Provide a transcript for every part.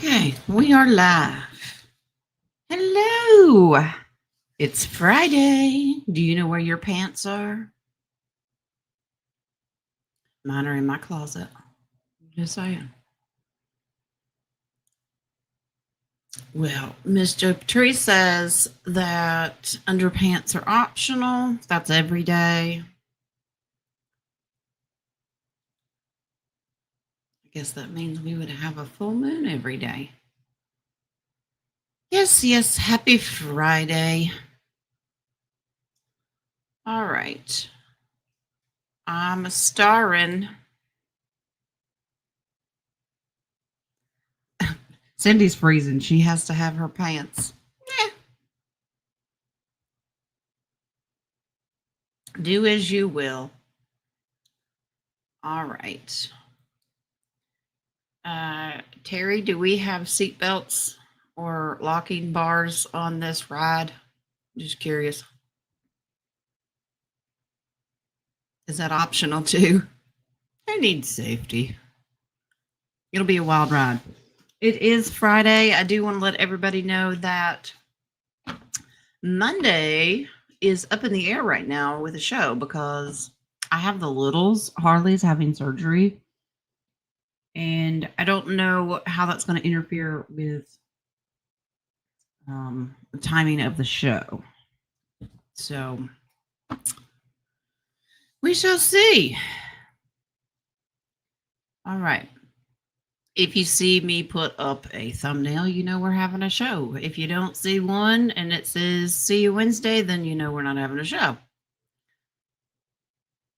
Okay, we are live. Hello. It's Friday. Do you know where your pants are? Mine are in my closet. Just saying. Well, Miss Joe Patrice says that underpants are optional. That's every day. I guess that means we would have a full moon every day. Yes. Happy Friday. All right. I'm starring. Cindy's freezing. She has to have her pants. Do as you will. All right. Terry, do we have seatbelts or locking bars on this ride? Just curious. Is that optional too? I need safety. It'll be a wild ride. It is Friday. I do want to let everybody know that Monday is up in the air right now with the show because I have the littles. Harley's having surgery. And I don't know how that's going to interfere with the timing of the show. So we shall see. All right. If you see me put up a thumbnail, you know we're having a show. If you don't see one and it says see you Wednesday, then you know we're not having a show.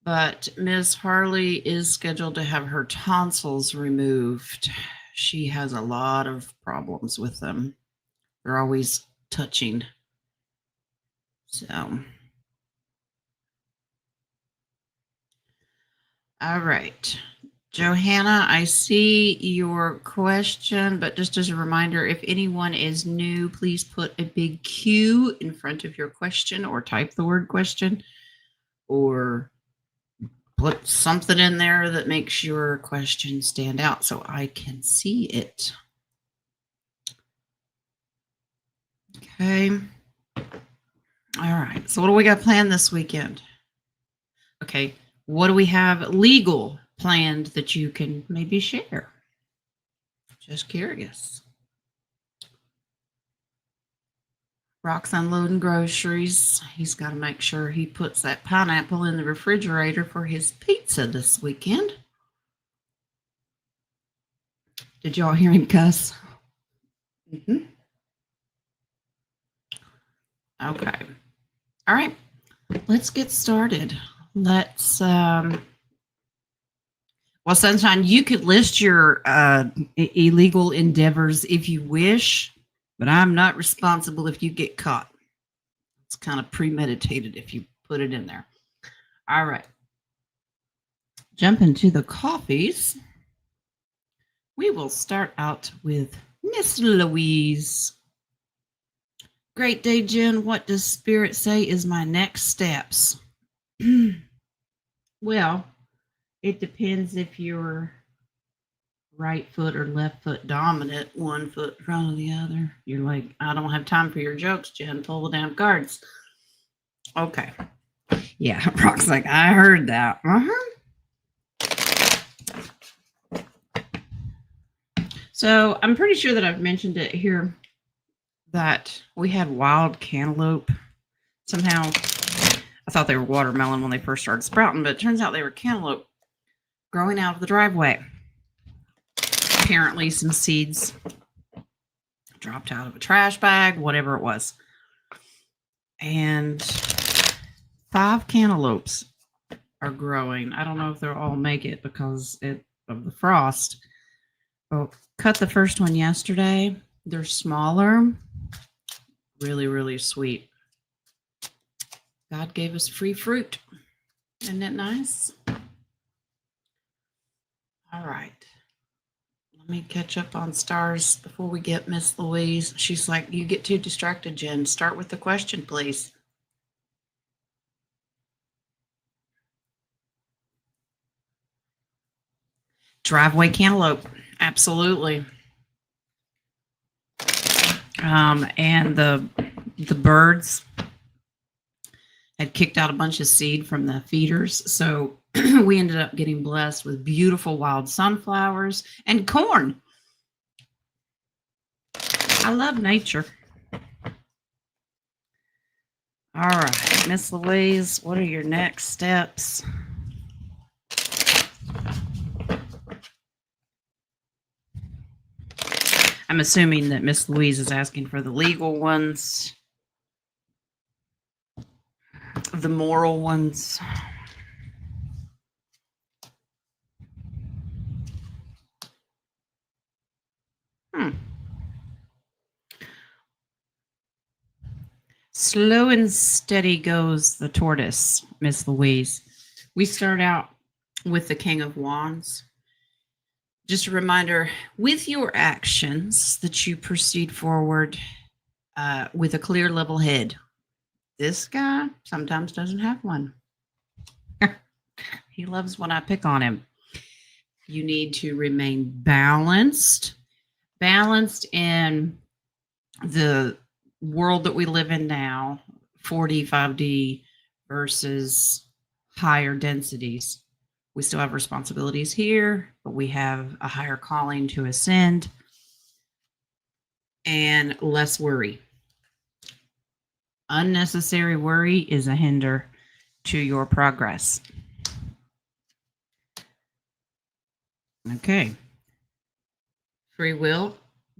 But Miss Harley is scheduled to have her tonsils removed. She has a lot of problems with them. They're always touching. So, all right. Johanna, I see your question, but just as a reminder, if anyone is new, please put a big Q in front of your question or type the word question or put something in there that makes your question stand out so I can see it. Okay. All right. So what do we got planned this weekend? Okay. What do we have legal planned that you can maybe share? Just curious. Rock's unloading groceries. He's got to make sure he puts that pineapple in the refrigerator for his pizza this weekend. Did y'all hear him cuss? Mm-hmm. Okay. All right. Let's get started. Let's well, Sunshine, you could list your illegal endeavors if you wish, but I'm not responsible if you get caught. It's kind of premeditated if you put it in there. All right. Jump into the coffees. We will start out with Miss Louise. Great day, Jen. What does Spirit say is my next steps? Well, it depends if you're right foot or left foot dominant, one foot in front of the other. You're like, I don't have time for your jokes, Jen. Pull the damn cards. Okay. Yeah, Rock's like, I heard that. So I'm pretty sure that I've mentioned it here that we had wild cantaloupe. Somehow I thought they were watermelon when they first started sprouting, but it turns out they were cantaloupe growing out of the driveway. Apparently some seeds dropped out of a trash bag, whatever it was. And 5 cantaloupes are growing. I don't know if they'll all make it because of the frost. Oh, cut the first one yesterday. They're smaller. Really, really sweet. God gave us free fruit. Isn't that nice? All right. Let me catch up on stars before we get Miss Louise. She's like, you get too distracted, Jen. Start with the question, please. Driveway cantaloupe. Absolutely. And the birds had kicked out a bunch of seed from the feeders. So we ended up getting blessed with beautiful wild sunflowers and corn. I love nature. All right, Miss Louise, what are your next steps? I'm assuming that Miss Louise is asking for the legal ones, the moral ones. Slow and steady goes the tortoise, Miss Louise. We start out with the King of Wands. Just a reminder, with your actions, that you proceed forward with a clear, level head. This guy sometimes doesn't have one. He loves when I pick on him. You need to remain balanced in the world that we live in now, 4D, 5D versus higher densities. We still have responsibilities here, but we have a higher calling to ascend and less worry. Unnecessary worry is a hinder to your progress. Okay. Free will,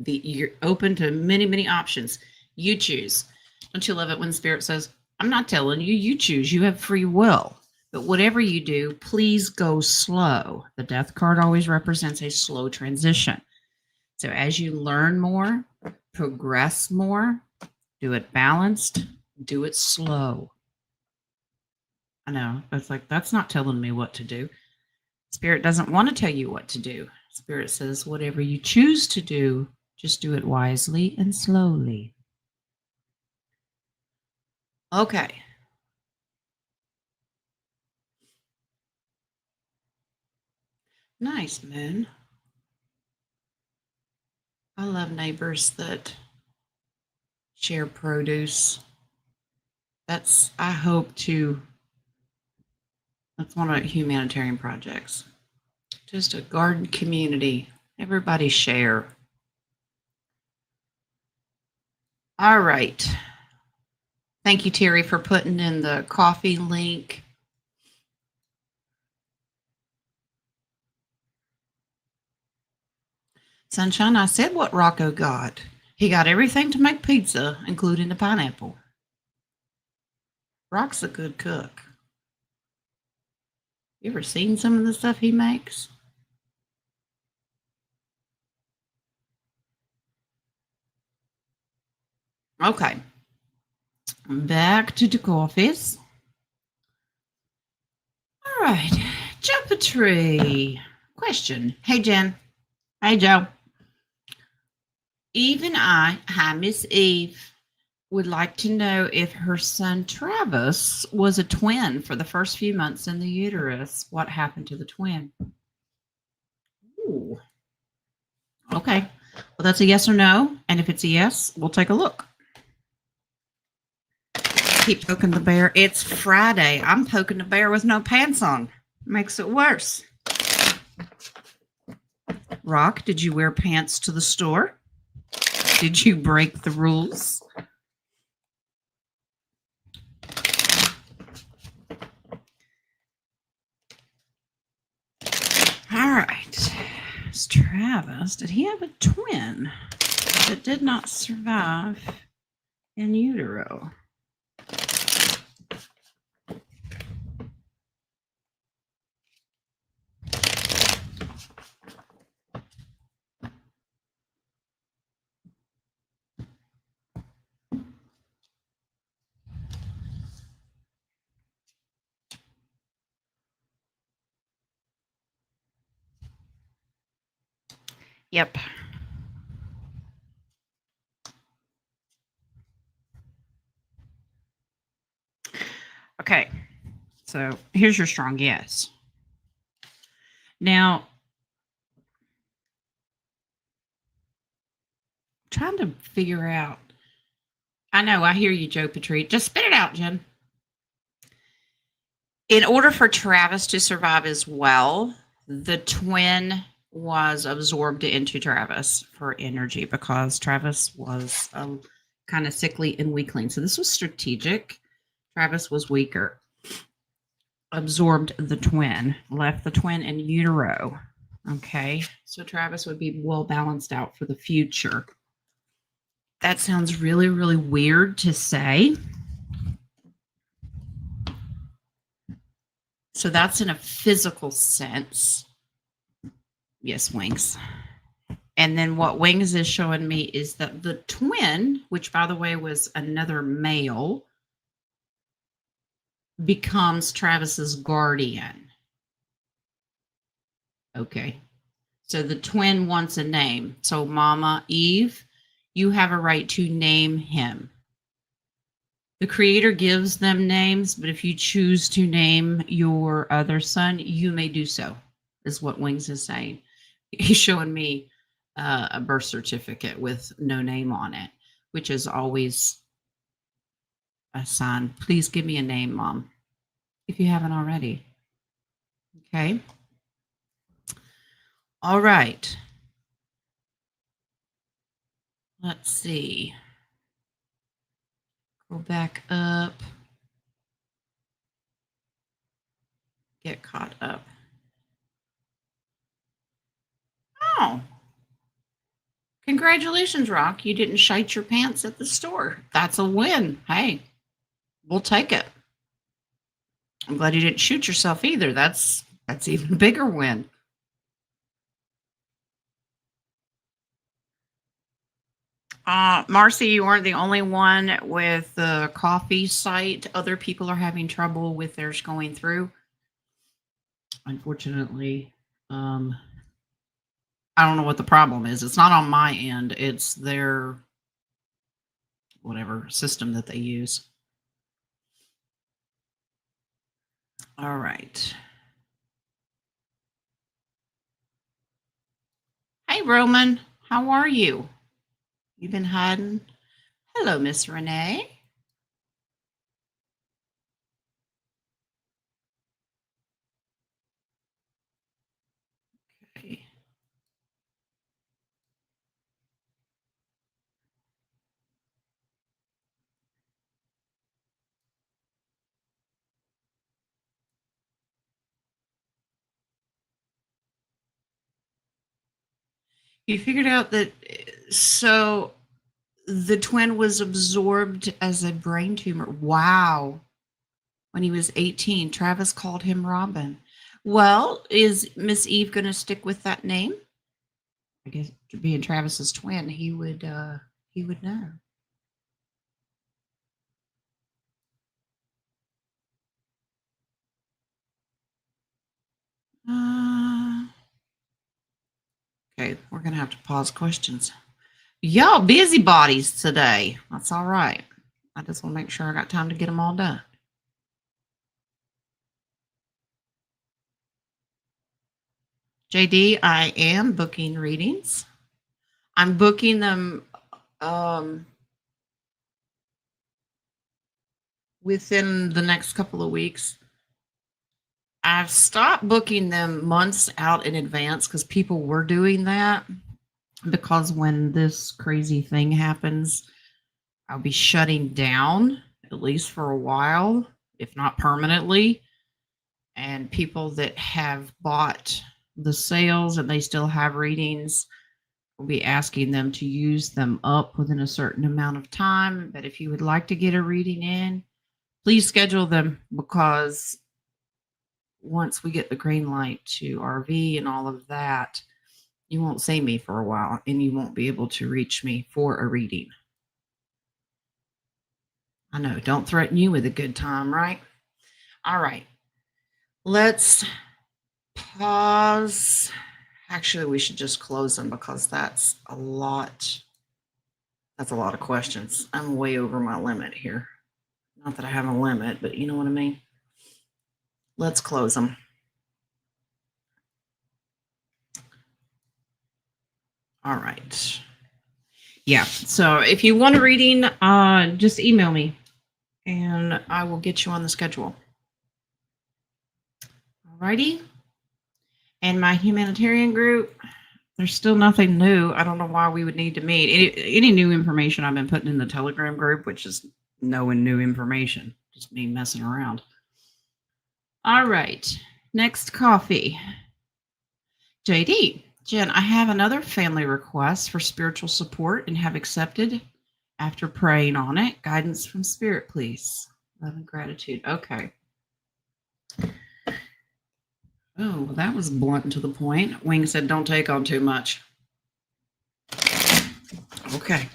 you're open to many, many options. You choose. Don't you love it when Spirit says, I'm not telling you, you choose. You have free will. But whatever you do, please go slow. The death card always represents a slow transition. So as you learn more, progress more, do it balanced, do it slow. I know. It's like, that's not telling me what to do. Spirit doesn't want to tell you what to do. Spirit says, whatever you choose to do, just do it wisely and slowly. Okay. Nice, Moon. I love neighbors that share produce. I hope to, that's one of the humanitarian projects. Just a garden community. Everybody share. All right. Thank you, Terry, for putting in the coffee link. Sunshine, I said what Rocco got. He got everything to make pizza, including the pineapple. Rock's a good cook. You ever seen some of the stuff he makes? Okay. Back to the coffees. All right. Jump a tree. Question. Hey, Jen. Hey, Joe. Eve and I, hi, Miss Eve, would like to know if her son Travis was a twin for the first few months in the uterus. What happened to the twin? Ooh. Okay. Well, that's a yes or no. And if it's a yes, we'll take a look. Keep poking the bear. It's Friday. I'm poking the bear with no pants on. Makes it worse. Rock, did you wear pants to the store? Did you break the rules? All right. It's Travis. Did he have a twin that did not survive in utero? Yep. Okay. So here's your strong yes. Now, trying to figure out I know. I hear you, Joe Petrie. Just spit it out, Jen. In order for Travis to survive as well, the twin was absorbed into Travis for energy because Travis was kind of sickly and weakling. So this was strategic. Travis was weaker. Absorbed the twin, left the twin in utero. Okay. So Travis would be well balanced out for the future. That sounds really, really weird to say. So that's in a physical sense. Yes, Wings. And then what Wings is showing me is that the twin, which by the way was another male, becomes Travis's guardian. Okay. So the twin wants a name. So Mama Eve, you have a right to name him. The creator gives them names, but if you choose to name your other son, you may do so, is what Wings is saying. He's showing me a birth certificate with no name on it, which is always a sign. Please give me a name, Mom, if you haven't already. Okay. All right. Let's see. Go back up. Get caught up. Oh. Congratulations, Rock. You didn't shite your pants at the store. That's a win. Hey, we'll take it. I'm glad you didn't shoot yourself either. That's even a bigger win. Marcy, you aren't the only one with the coffee site. Other people are having trouble with theirs going through. Unfortunately, I don't know what the problem is. It's not on my end. It's their whatever system that they use. All right. Hey, Roman. How are you? You been hiding? Hello, Miss Renee. Okay. You figured out that so the twin was absorbed as a brain tumor. Wow. When he was 18, Travis called him Robin. Well, is Miss Eve going to stick with that name? I guess being Travis's twin, he would know. Okay, we're going to have to pause questions. Y'all busybodies today. That's all right. I just want to make sure I got time to get them all done. JD, I am booking readings. I'm booking them within the next couple of weeks. I've stopped booking them months out in advance because people were doing that. Because when this crazy thing happens, I'll be shutting down, at least for a while, if not permanently. And people that have bought the sales and they still have readings, will be asking them to use them up within a certain amount of time. But if you would like to get a reading in, please schedule them, because once we get the green light to RV and all of that, you won't see me for a while and you won't be able to reach me for a reading. I know, don't threaten you with a good time, right? All right. Let's pause. Actually, we should just close them because that's a lot. That's a lot of questions. I'm way over my limit here. Not that I have a limit, but you know what I mean? Let's close them. All right. Yeah. So if you want a reading, just email me and I will get you on the schedule. Alrighty. And my humanitarian group, there's still nothing new. I don't know why we would need to meet. Any new information I've been putting in the Telegram group, which is no new information, just me messing around. All right. Next coffee. JD, Jen, I have another family request for spiritual support and have accepted after praying on it. Guidance from Spirit, please. Love and gratitude. Okay. Oh, that was blunt and to the point. Wing said, don't take on too much. Okay.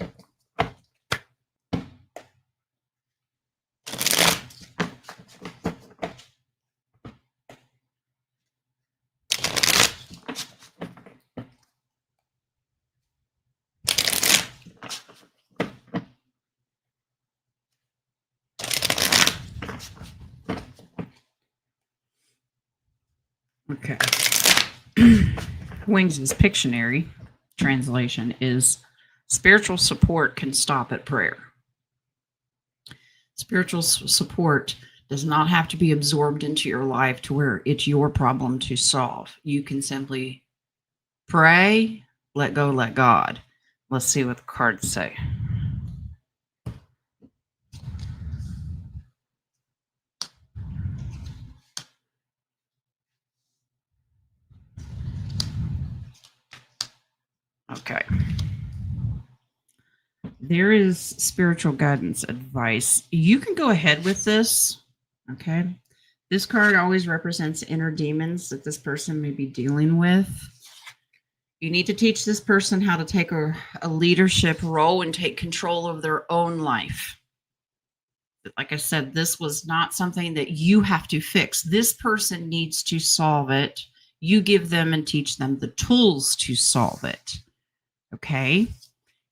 Okay. Wings' Pictionary translation is spiritual support can stop at prayer. Spiritual support does not have to be absorbed into your life to where it's your problem to solve. You can simply pray, let go, let God. Let's see what the cards say. Okay. There is spiritual guidance advice. You can go ahead with this. Okay. This card always represents inner demons that this person may be dealing with. You need to teach this person how to take a leadership role and take control of their own life. Like I said, this was not something that you have to fix. This person needs to solve it. You give them and teach them the tools to solve it. Okay?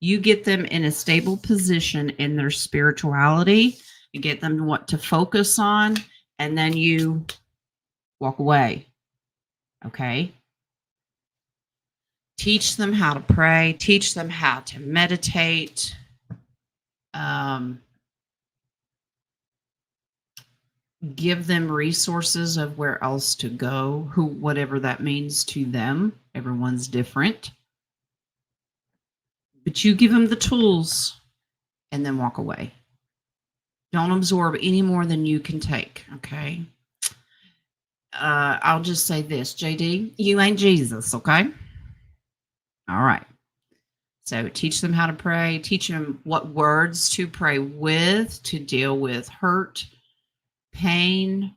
You get them in a stable position in their spirituality. You get them what to focus on, and then you walk away. Okay? Teach them how to pray. Teach them how to meditate. Give them resources of where else to go, whatever that means to them. Everyone's different. But you give them the tools and then walk away. Don't absorb any more than you can take, okay? I'll just say this, JD, you ain't Jesus, okay? All right. So teach them how to pray. Teach them what words to pray with to deal with hurt, pain,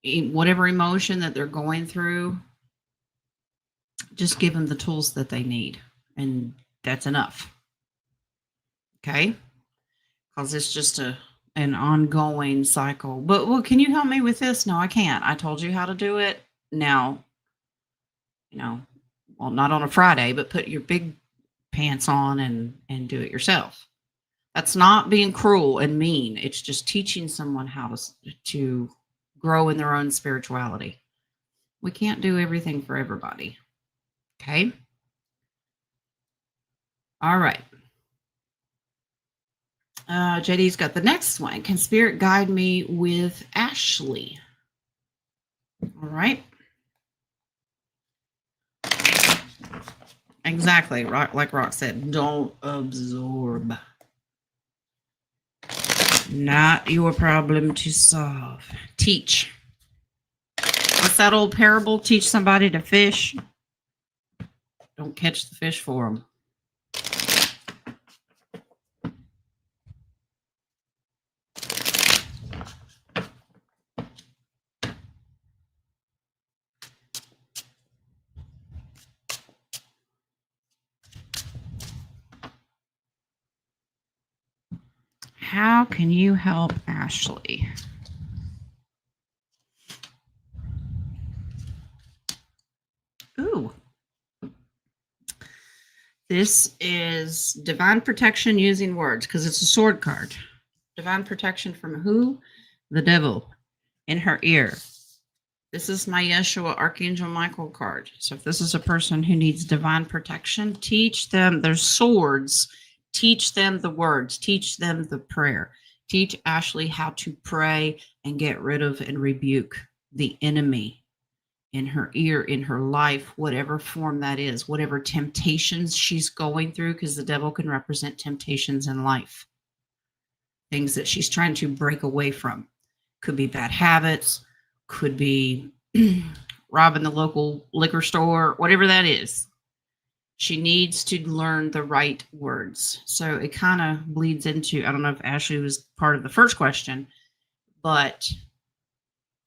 whatever emotion that they're going through. Just give them the tools that they need, and that's enough. Okay? Because it's just an ongoing cycle. But, well, can you help me with this? No, I can't. I told you how to do it. Now, well, not on a Friday, but put your big pants on and do it yourself. That's not being cruel and mean. It's just teaching someone how to grow in their own spirituality. We can't do everything for everybody. Okay? All right. JD's got the next one. Can Spirit guide me with Ashley? All right. Exactly. Like Rock said, don't absorb. Not your problem to solve. Teach. What's that old parable? Teach somebody to fish. Don't catch the fish for them. How can you help Ashley? Ooh. This is divine protection using words because it's a sword card. Divine protection from who? The devil in her ear. This is my Yeshua Archangel Michael card. So if this is a person who needs divine protection, teach them their swords, teach them the words, teach them the prayer. Teach Ashley how to pray and get rid of and rebuke the enemy in her ear, in her life, whatever form that is, whatever temptations she's going through, because the devil can represent temptations in life, things that she's trying to break away from. Could be bad habits, could be robbing the local liquor store, whatever that is. She needs to learn the right words. So it kind of bleeds into, I don't know if Ashley was part of the first question, but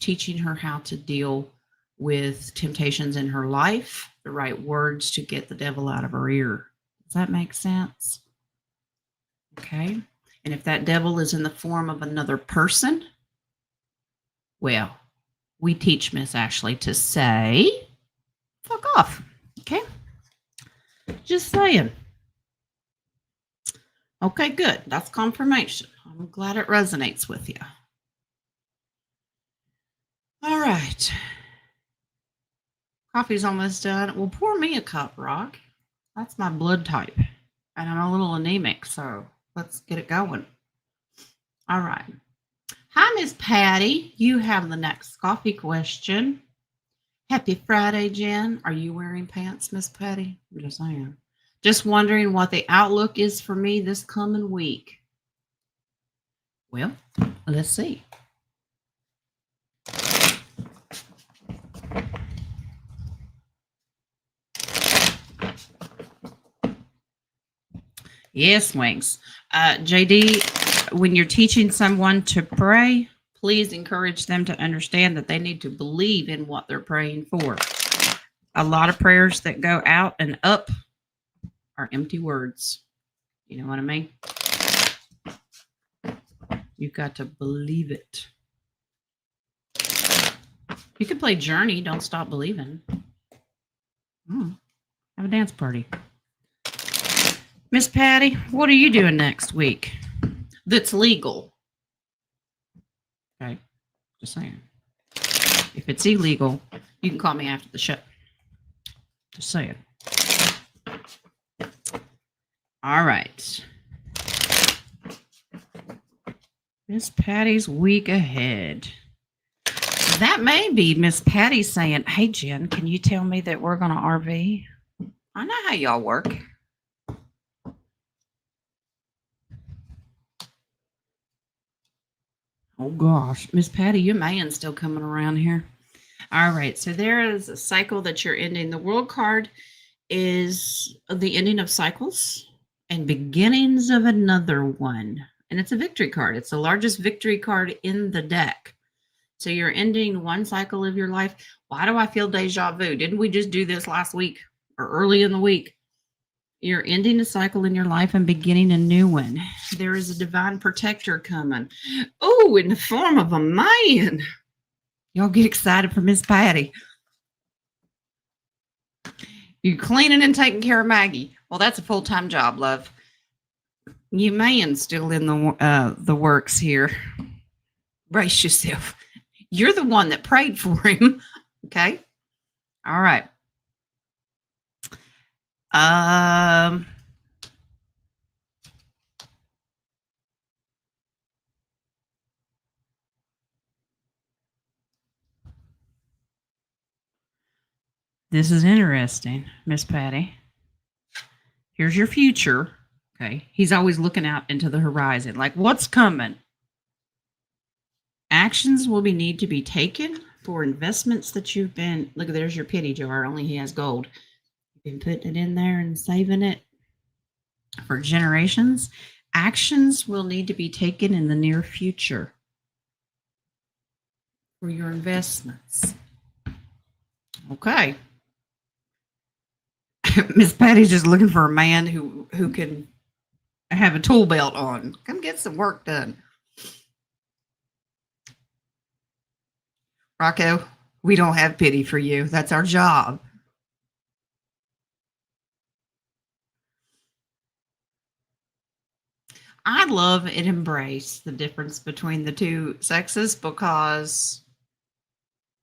teaching her how to deal with temptations in her life, the right words to get the devil out of her ear. Does that make sense? Okay. And if that devil is in the form of another person, well, we teach Miss Ashley to say, fuck off. Okay. Just saying. Okay, good. That's confirmation. I'm glad it resonates with you. All right. Coffee's almost done. Well, pour me a cup, Rock. That's my blood type. And I'm a little anemic, so let's get it going. All right. Hi, Miss Patty. You have the next coffee question. Happy Friday, Jen. Are you wearing pants, Miss Patty? Yes, I am. Just wondering what the outlook is for me this coming week. Well, let's see. Yes, Wings. JD, when you're teaching someone to pray, please encourage them to understand that they need to believe in what they're praying for. A lot of prayers that go out and up are empty words. You know what I mean? You've got to believe it. You can play Journey, Don't Stop Believing. Have a dance party. Miss Patty, what are you doing next week that's legal? Okay, just saying. If it's illegal, you can call me after the show. Just saying. All right. Miss Patty's week ahead. That may be Miss Patty saying, hey, Jen, can you tell me that we're going to RV? I know how y'all work. Oh, gosh. Miss Patty, your man's still coming around here. All right. So there is a cycle that you're ending. The World card is the ending of cycles and beginnings of another one. And it's a victory card. It's the largest victory card in the deck. So you're ending one cycle of your life. Why do I feel deja vu? Didn't we just do this last week or early in the week? You're ending a cycle in your life and beginning a new one. There is a divine protector coming. Oh, in the form of a man. Y'all get excited for Miss Patty. You're cleaning and taking care of Maggie. Well, that's a full-time job, love. You man's still in the works here. Brace yourself. You're the one that prayed for him. Okay. All right. This is interesting, Miss Patty. Here's your future. Okay. He's always looking out into the horizon, like what's coming. Actions will need to be taken for investments that you've been. Look, there's your penny jar. Only he has gold. You've been putting it in there and saving it for generations. Actions will need to be taken in the near future for your investments. Okay. Miss Patty's just looking for a man who can have a tool belt on. Come get some work done. Rocco, we don't have pity for you. That's our job. I love and embrace the difference between the two sexes because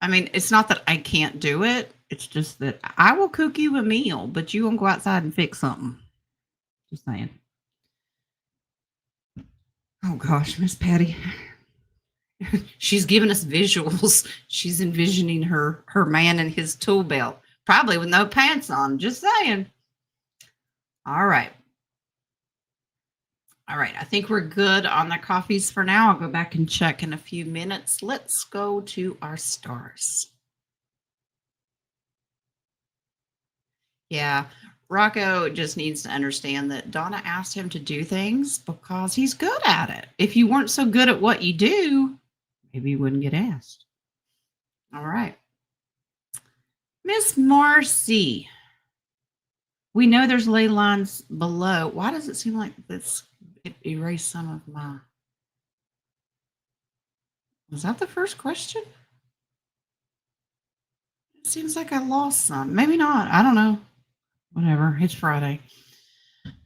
I mean, it's not that I can't do it. It's just that I will cook you a meal, but you won't go outside and fix something. Just saying. Oh gosh, Miss Patty. She's giving us visuals. She's envisioning her man in his tool belt, probably with no pants on. Just saying. All right. All right. I think we're good on the coffees for now. I'll go back and check in a few minutes. Let's go to our stars. Yeah. Rocco just needs to understand that Donna asked him to do things because he's good at it. If you weren't so good at what you do, maybe you wouldn't get asked. All right. Miss Marcy. We know there's ley lines below. Why does it seem like it erased some of my... Was that the first question? It seems like I lost some. Maybe not. I don't know. Whatever. It's Friday.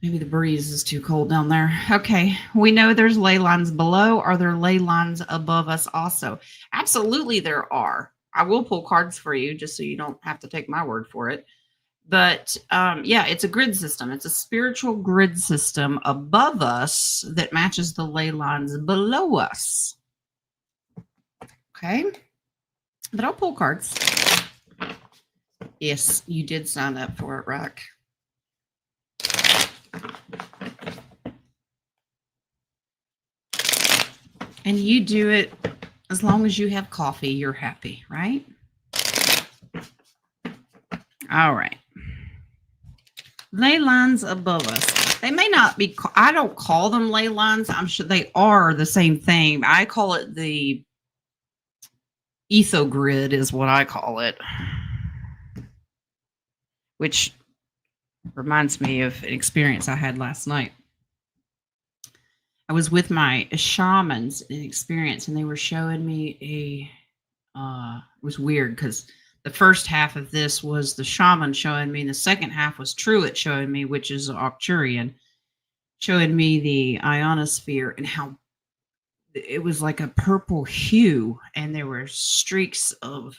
Maybe the breeze is too cold down there. Okay. We know there's ley lines below. Are there ley lines above us also? Absolutely there are. I will pull cards for you just so you don't have to take my word for it. But yeah, it's a grid system. It's a spiritual grid system above us that matches the ley lines below us. Okay. But I'll pull cards. Yes, you did sign up for it, Rock. And you do it as long as you have coffee, you're happy, right? All right. Ley lines above us. They may not be, I don't call them ley lines. I'm sure they are the same thing. I call it the ethogrid is what I call it. Which reminds me of an experience I had last night. I was with my shamans in experience, and they were showing me it was weird because the first half of this was the shaman showing me, and the second half was Truett showing me, which is an Arcturian, showing me the ionosphere and how it was like a purple hue, and there were streaks of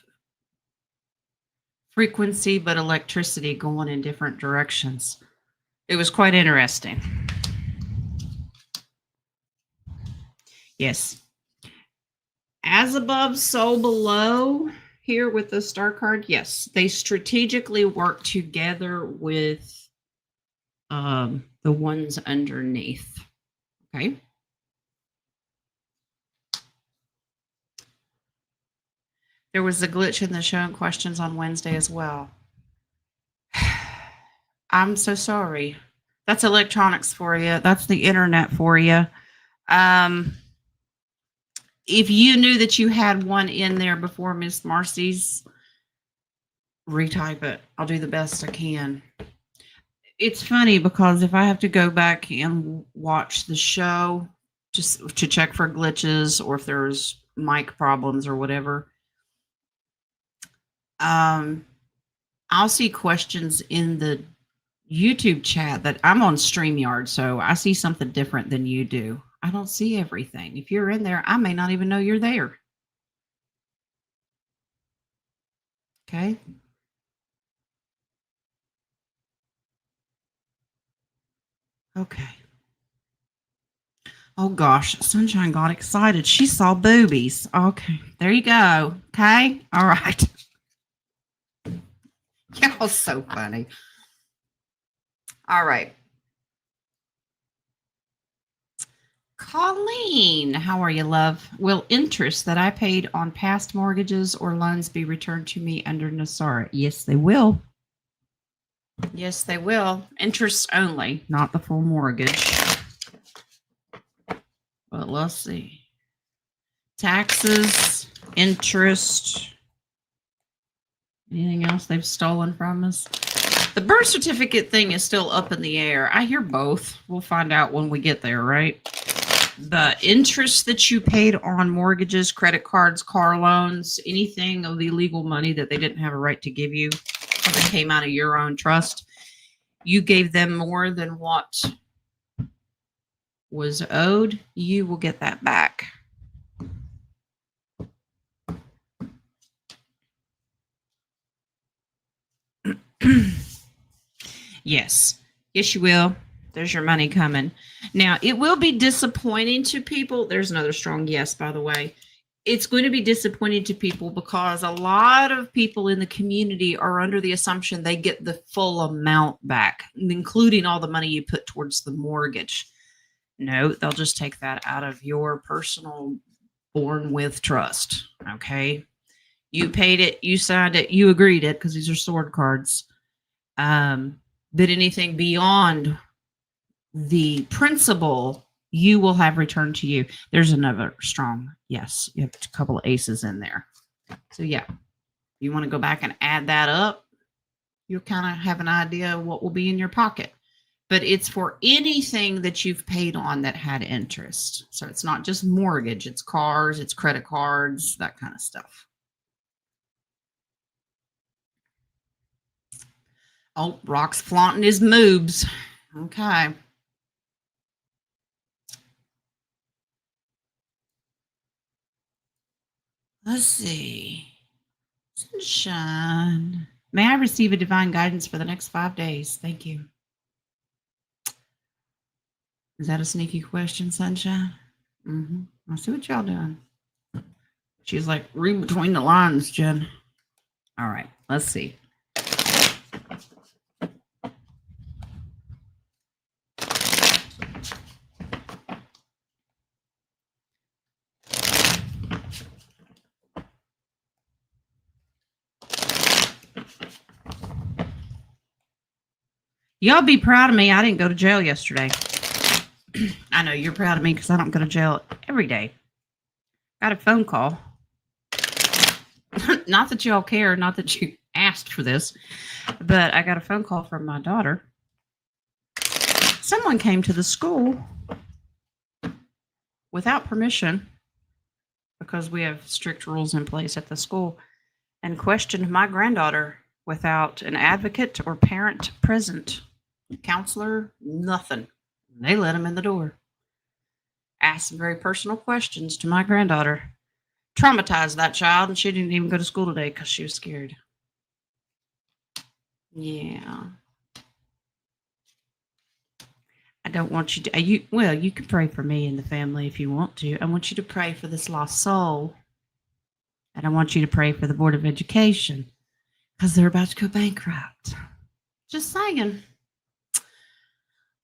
frequency but electricity going in different directions. It was quite interesting. Yes. As above, so below here with the star card. Yes, they strategically work together with the ones underneath. Okay. There was a glitch in the showing questions on Wednesday as well. I'm so sorry. That's electronics for you. That's the internet for you. If you knew that you had one in there before Miss Marcy's, retype it. I'll do the best I can. It's funny because if I have to go back and watch the show just to check for glitches or if there's mic problems or whatever, I'll see questions in the YouTube chat that I'm on StreamYard, so I see something different than you do. I don't see everything. If you're in there, I may not even know you're there. Okay. Okay. Oh gosh, Sunshine got excited. She saw boobies. Okay, there you go. Okay, all right. Y'all so funny. All right. Colleen, how are you, love? Will interest that I paid on past mortgages or loans be returned to me under NASARA? Yes, they will. Yes, they will. Interest only, not the full mortgage. But let's see. Taxes, interest, anything else they've stolen from us? The birth certificate thing is still up in the air. I hear both. We'll find out when we get there, right? The interest that you paid on mortgages, credit cards, car loans, anything of the illegal money that they didn't have a right to give you, that came out of your own trust, you gave them more than what was owed, you will get that back. Yes. Yes, you will. There's your money coming. Now, it will be disappointing to people. There's another strong yes, by the way. It's going to be disappointing to people because a lot of people in the community are under the assumption they get the full amount back, including all the money you put towards the mortgage. No, they'll just take that out of your personal born with trust. Okay. You paid it, you signed it, you agreed it because these are sword cards. But anything beyond the principal, you will have returned to you. There's another strong yes. You have a couple of aces in there. So yeah, you want to go back and add that up, you'll kind of have an idea of what will be in your pocket. But it's for anything that you've paid on that had interest. So it's not just mortgage, it's cars, it's credit cards, that kind of stuff. Oh, Rock's flaunting his moobs. Okay. Let's see. Sunshine. May I receive a divine guidance for the next 5 days? Thank you. Is that a sneaky question, Sunshine? I see what y'all doing. She's like, read between the lines, Jen. All right, let's see. Y'all be proud of me. I didn't go to jail yesterday. I know you're proud of me because I don't go to jail every day. Got a phone call. Not that y'all care, not that you asked for this, but I got a phone call from my daughter. Someone came to the school without permission, because we have strict rules in place at the school, and questioned my granddaughter without an advocate or parent present. Counselor, nothing. They let him in the door. Asked some very personal questions to my granddaughter. Traumatized that child, and she didn't even go to school today because she was scared. Yeah. I don't want you to. You can pray for me and the family if you want to. I want you to pray for this lost soul. And I want you to pray for the Board of Education because they're about to go bankrupt. Just saying.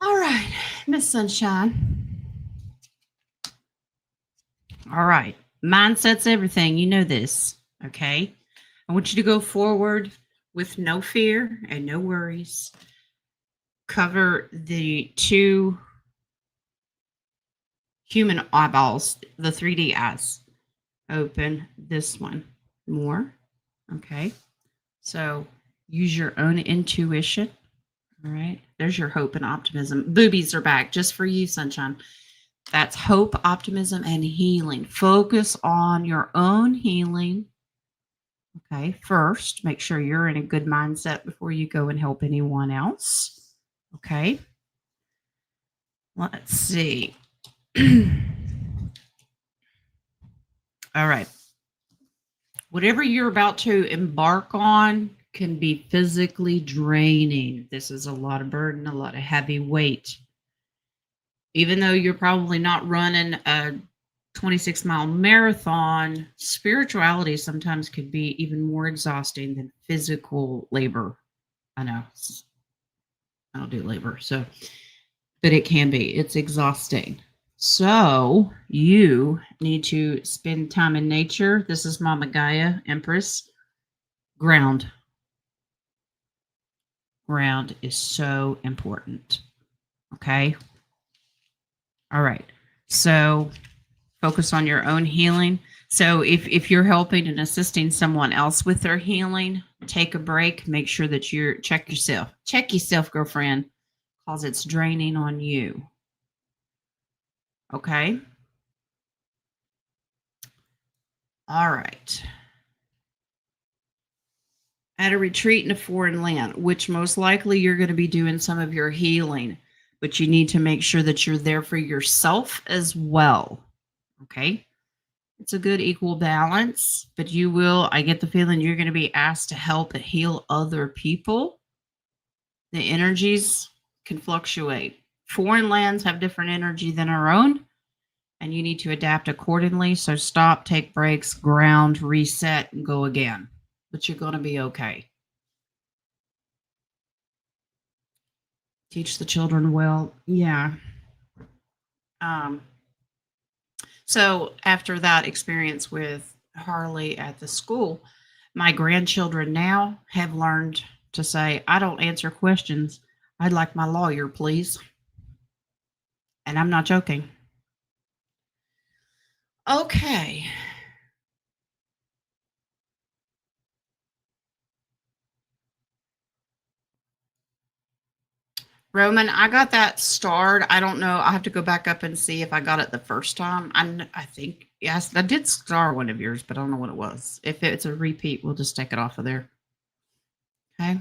All right, Miss Sunshine. All right. Mindset's everything. You know this. Okay. I want you to go forward with no fear and no worries. Cover the 2 human eyeballs, the 3D eyes. Open this one more. Okay. So use your own intuition. All right. There's your hope and optimism. Boobies are back just for you, Sunshine. That's hope, optimism, and healing. Focus on your own healing. Okay. First, make sure you're in a good mindset before you go and help anyone else. Okay. Let's see. All right. Whatever you're about to embark on can be physically draining. This is a lot of burden, a lot of heavy weight. Even though you're probably not running a 26-mile marathon, spirituality sometimes could be even more exhausting than physical labor. I know. I don't do labor, but it can be. It's exhausting. So you need to spend time in nature. This is Mama Gaia, Empress. Ground. Ground is so important. Okay. All right. So focus on your own healing. So if you're helping and assisting someone else with their healing, take a break. Make sure that you check yourself. Check yourself, girlfriend, because it's draining on you. Okay. All right. At a retreat in a foreign land, which most likely you're going to be doing some of your healing, but you need to make sure that you're there for yourself as well. Okay. It's a good equal balance, but I get the feeling you're going to be asked to help heal other people. The energies can fluctuate. Foreign lands have different energy than our own, and you need to adapt accordingly. So stop, take breaks, ground, reset, and go again. But you're going to be okay. Teach the children well. Yeah. Um, so after that experience with Harley at the school, my grandchildren now have learned to say, I don't answer questions. I'd like my lawyer, please. And I'm not joking. Okay. Roman, I got that starred. I don't know. I have to go back up and see if I got it the first time. I think, yes, I did star one of yours, but I don't know what it was. If it's a repeat, we'll just take it off of there. Okay.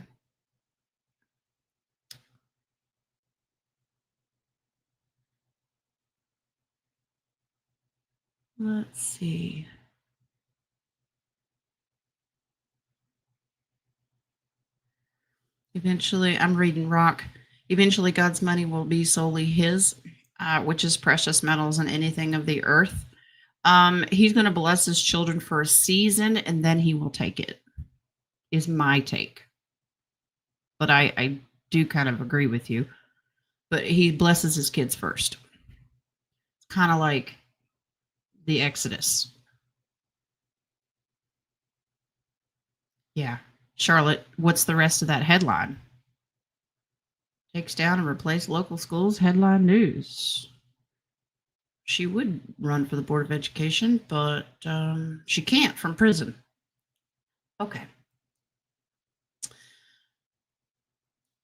Let's see. Eventually, I'm reading Rock. Eventually, God's money will be solely His, which is precious metals and anything of the earth. He's going to bless His children for a season, and then He will take it. Is my take, but I do kind of agree with you. But He blesses His kids first. It's kind of like the Exodus. Yeah, Charlotte. What's the rest of that headline? Takes down and replace local schools. Headline news. She would run for the Board of Education, but she can't from prison. Okay.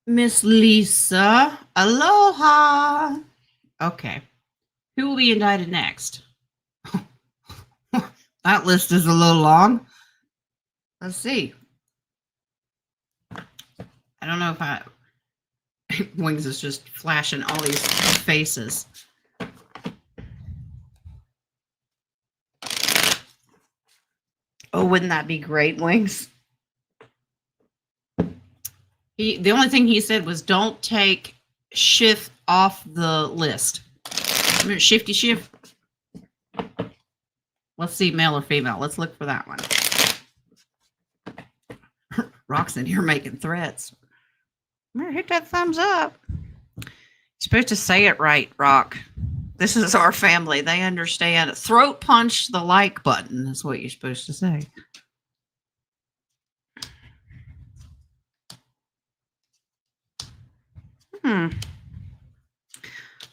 Miss Lisa, aloha. Okay. Who will be indicted next? That list is a little long. Let's see. I don't know if I. Wings is just flashing all these faces. Oh, wouldn't that be great, Wings? The only thing he said was don't take Schiff off the list. Shifty Schiff. Let's see, male or female. Let's look for that one. Rock's in here making threats. Hit that thumbs up. You're supposed to say it right, Rock. This is our family. They understand. Throat punch the like button is what you're supposed to say.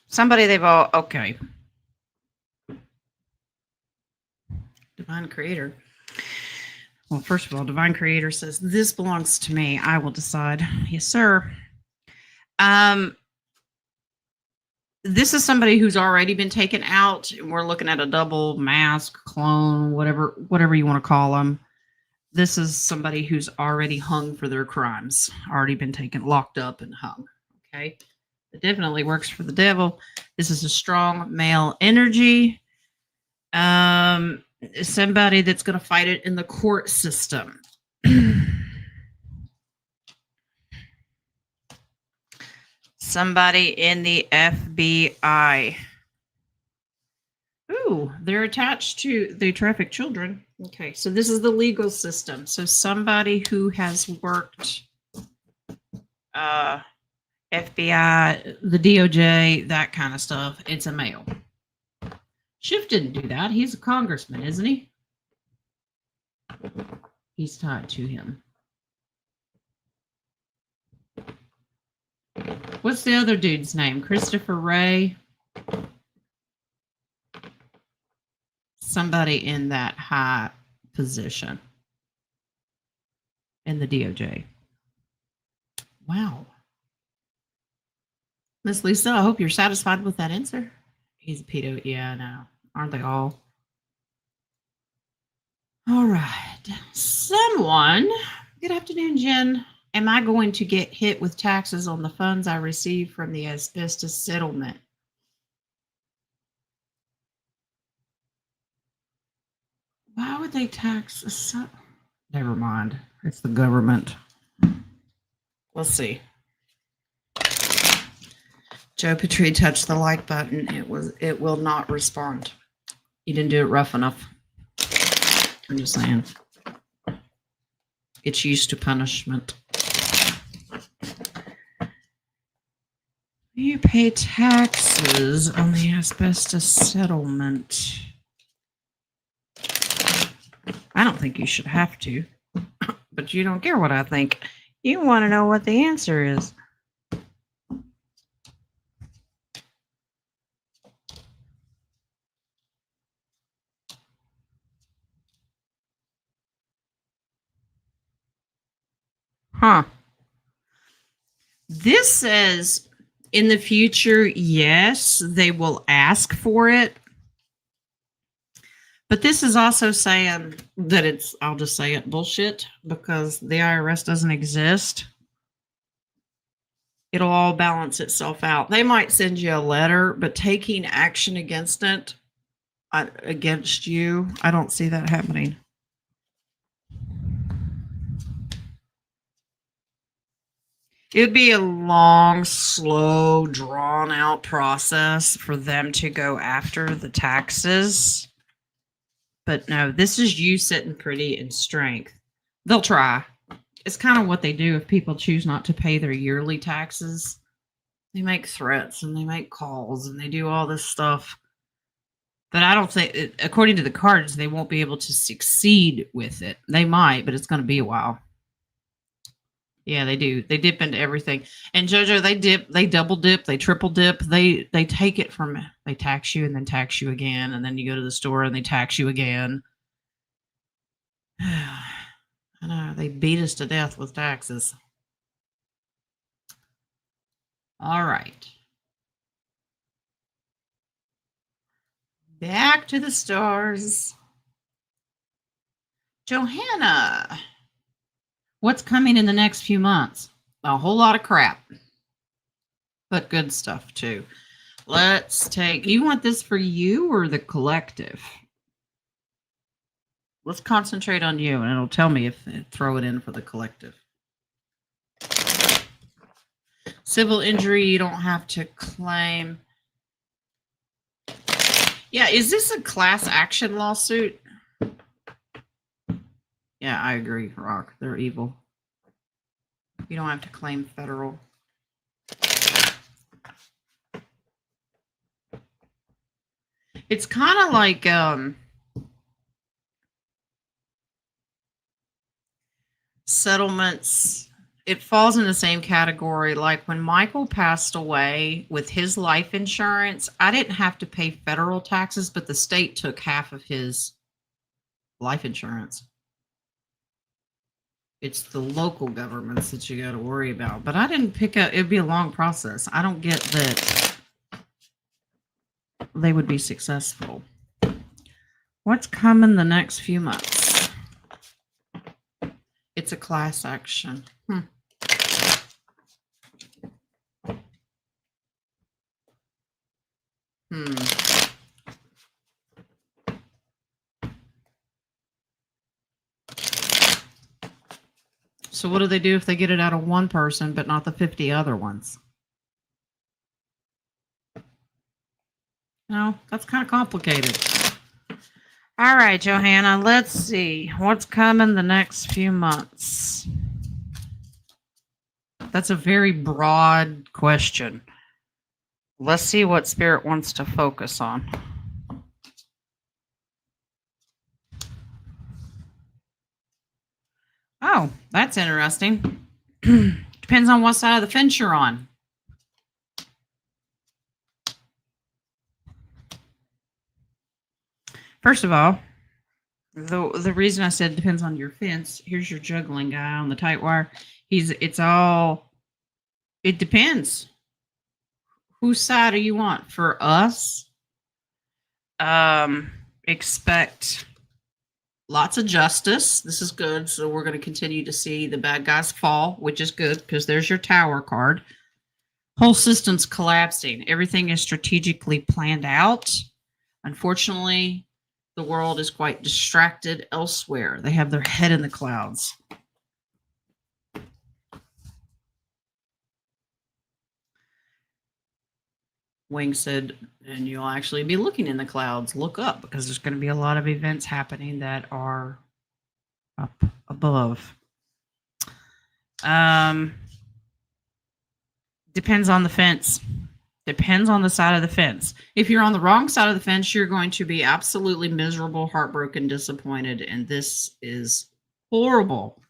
Somebody they've all, okay. Divine Creator. Well, first of all, Divine Creator says, this belongs to me. I will decide. Yes, sir. This is somebody who's already been taken out. We're looking at a double mask, clone, whatever you want to call them. This is somebody who's already hung for their crimes, already been taken, locked up and hung. Okay. It definitely works for the devil. This is a strong male energy. Somebody that's going to fight it in the court system. Somebody in the FBI. Ooh, they're attached to the traffic children. Okay, so this is the legal system. So somebody who has worked FBI, the DOJ, that kind of stuff. It's a male. Schiff didn't do that. He's a congressman, isn't he? He's tied to him. What's the other dude's name? Christopher Wray? Somebody in that high position in the DOJ. Wow. Miss Lisa, I hope you're satisfied with that answer. He's a pedo. Yeah, I know. Aren't they all? All right. Someone. Good afternoon, Jen. Am I going to get hit with taxes on the funds I received from the asbestos settlement? Why would they tax a Never mind. It's the government. Let's see. Joe Petrie touched the like button. It will not respond. You didn't do it rough enough. I'm just saying. It's used to punishment. You pay taxes on the asbestos settlement. I don't think you should have to, but you don't care what I think. You want to know what the answer is. Huh. This says in the future, yes, they will ask for it. But this is also saying that it's, I'll just say it, bullshit, because the IRS doesn't exist. It'll all balance itself out. They might send you a letter, but taking action against it, against you, I don't see that happening. It'd be a long, slow, drawn out process for them to go after the taxes. But no, this is you sitting pretty in strength. They'll try. It's kind of what they do if people choose not to pay their yearly taxes. They make threats and they make calls and they do all this stuff. But I don't think, according to the cards, they won't be able to succeed with it. They might, but it's going to be a while. Yeah, they do. They dip into everything. And JoJo, they dip, they double dip, they triple dip. They take it from, they tax you and then tax you again. And then you go to the store and they tax you again. I know, they beat us to death with taxes. All right. Back to the stars. Johanna, what's coming in the next few months? A whole lot of crap, but good stuff too. Let's take, you want this for you or the collective? Let's concentrate on you and it'll tell me if throw it in for the collective. Civil injury, you don't have to claim. Yeah, is this a class action lawsuit? Yeah, I agree, Rock. They're evil. You don't have to claim federal. It's kind of like settlements. It falls in the same category. Like when Michael passed away with his life insurance, I didn't have to pay federal taxes, but the state took half of his life insurance. It's the local governments that you got to worry about. But I didn't pick up, it'd be a long process. I don't get that they would be successful. What's coming the next few months? It's a class action. So what do they do if they get it out of one person, but not the 50 other ones? No, that's kind of complicated. All right, Johanna, let's see. What's coming the next few months? That's a very broad question. Let's see what Spirit wants to focus on. Oh, that's interesting. Depends on what side of the fence you're on. First of all, the reason I said depends on your fence, here's your juggling guy on the tight wire. It depends. Whose side do you want? For us, expect lots of justice. This is good. So we're going to continue to see the bad guys fall, which is good because there's your tower card. Whole system's collapsing. Everything is strategically planned out. Unfortunately, the world is quite distracted elsewhere. They have their head in the clouds. Wing said, and you'll actually be looking in the clouds. Look up because there's going to be a lot of events happening that are up above. Depends on the fence. Depends on the side of the fence. If you're on the wrong side of the fence, you're going to be absolutely miserable, heartbroken, disappointed, and this is horrible.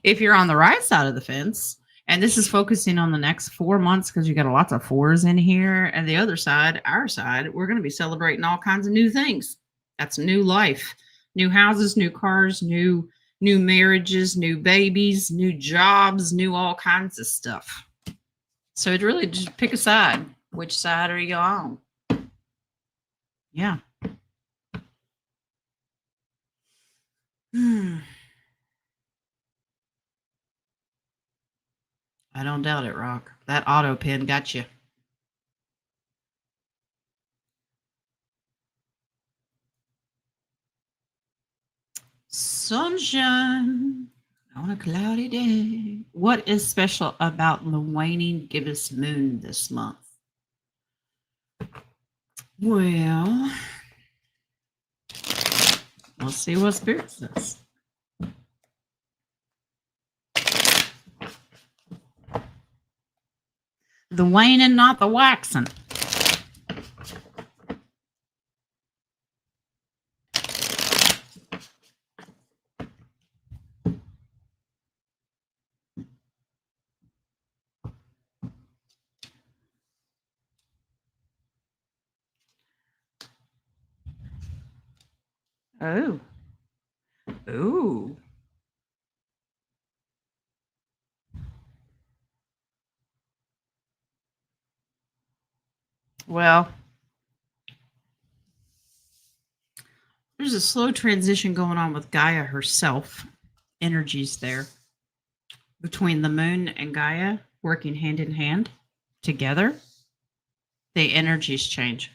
If you're on the right side of the fence, and this is focusing on the next 4 months because you got lots of fours in here, and the other side, our side, we're going to be celebrating all kinds of new things. That's new life, new houses, new cars, new marriages, new babies, new jobs, new all kinds of stuff. So it really just pick a side. Which side are you on? Yeah. I don't doubt it, Rock. That auto pen got you. Sunshine on a cloudy day. What is special about the waning gibbous moon this month? Well, we'll see what Spirit says. The waning, not the waxing. Oh. Ooh. Well, there's a slow transition going on with Gaia herself. Energies there between the moon and Gaia working hand in hand together. The energies change.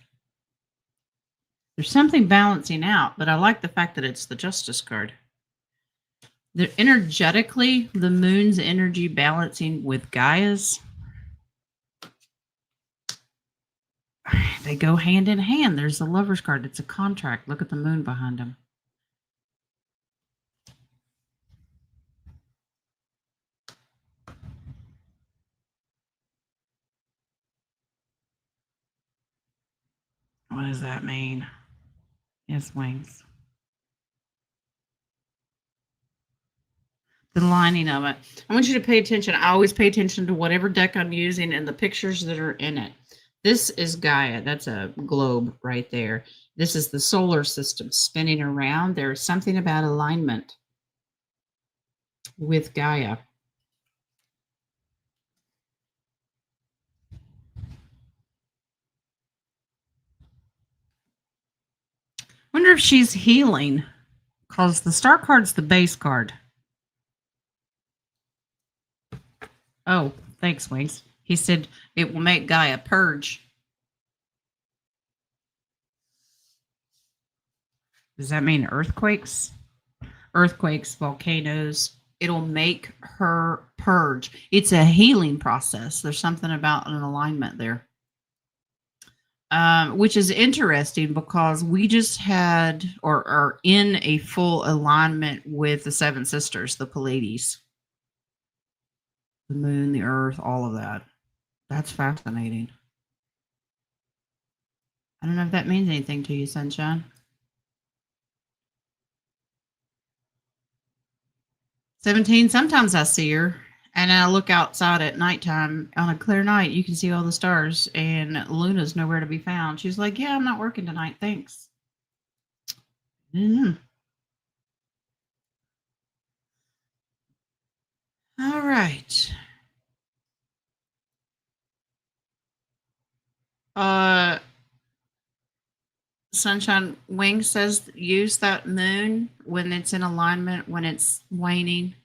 There's something balancing out, but I like the fact that it's the Justice card. They're energetically, the moon's energy balancing with Gaia's. They go hand in hand. There's the Lover's card. It's a contract. Look at the moon behind them. What does that mean? Yes, wings. The lining of it. I want you to pay attention. I always pay attention to whatever deck I'm using and the pictures that are in it. This is Gaia. That's a globe right there. This is the solar system spinning around. There's something about alignment with Gaia. Wonder if she's healing, because the star card's the base card. Oh, thanks, Wings. He said it will make Gaia purge. Does that mean earthquakes? Earthquakes, volcanoes. It'll make her purge. It's a healing process. There's something about an alignment there. Which is interesting because we just had or are in a full alignment with the Seven Sisters, the Pleiades. The moon, the earth, all of that. That's fascinating. I don't know if that means anything to you, Sunshine. 17, sometimes I see her and I look outside at nighttime on a clear night. You can see all the stars and Luna's nowhere to be found. She's like, yeah, I'm not working tonight. Thanks. All right. Sunshine Wing says use that moon when it's in alignment, when it's waning,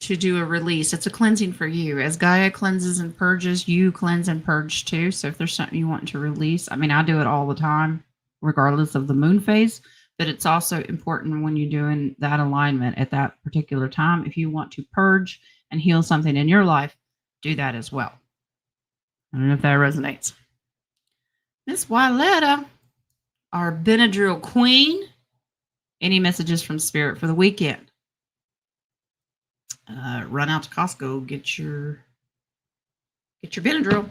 to do a release. It's a cleansing for you. As Gaia cleanses and purges, you cleanse and purge too. So if there's something you want to release, I mean, I do it all the time, regardless of the moon phase, but it's also important when you're doing that alignment at that particular time. If you want to purge and heal something in your life, do that as well. I don't know if that resonates. Miss Wyletta, our Benadryl queen. Any messages from Spirit for the weekend? Run out to Costco, get your Benadryl.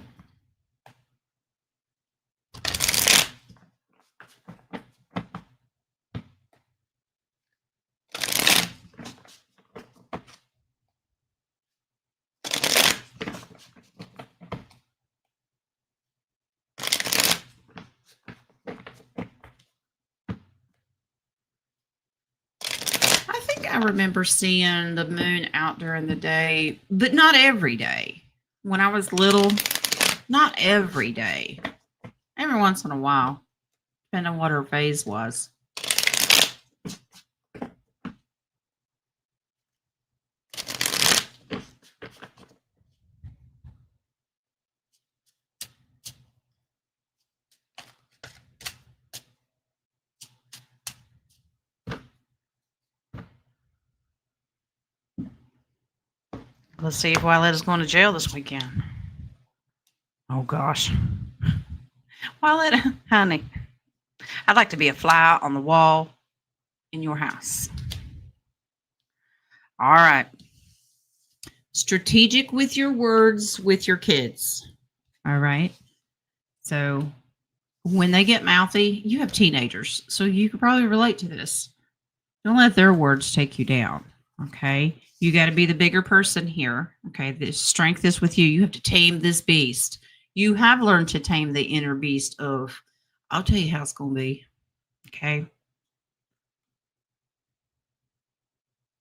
I remember seeing the moon out during the day, but not every day. When I was little, not every day. Every once in a while, depending on what her phase was. Let's see if Wyletta's going to jail this weekend. Oh, gosh. Wyletta, honey, I'd like to be a fly on the wall in your house. All right. Strategic with your words with your kids. All right. So when they get mouthy, you have teenagers, so you could probably relate to this. Don't let their words take you down. Okay. You got to be the bigger person here. Okay. The strength is with you. You have to tame this beast. You have learned to tame the inner beast of, I'll tell you how it's going to be. Okay.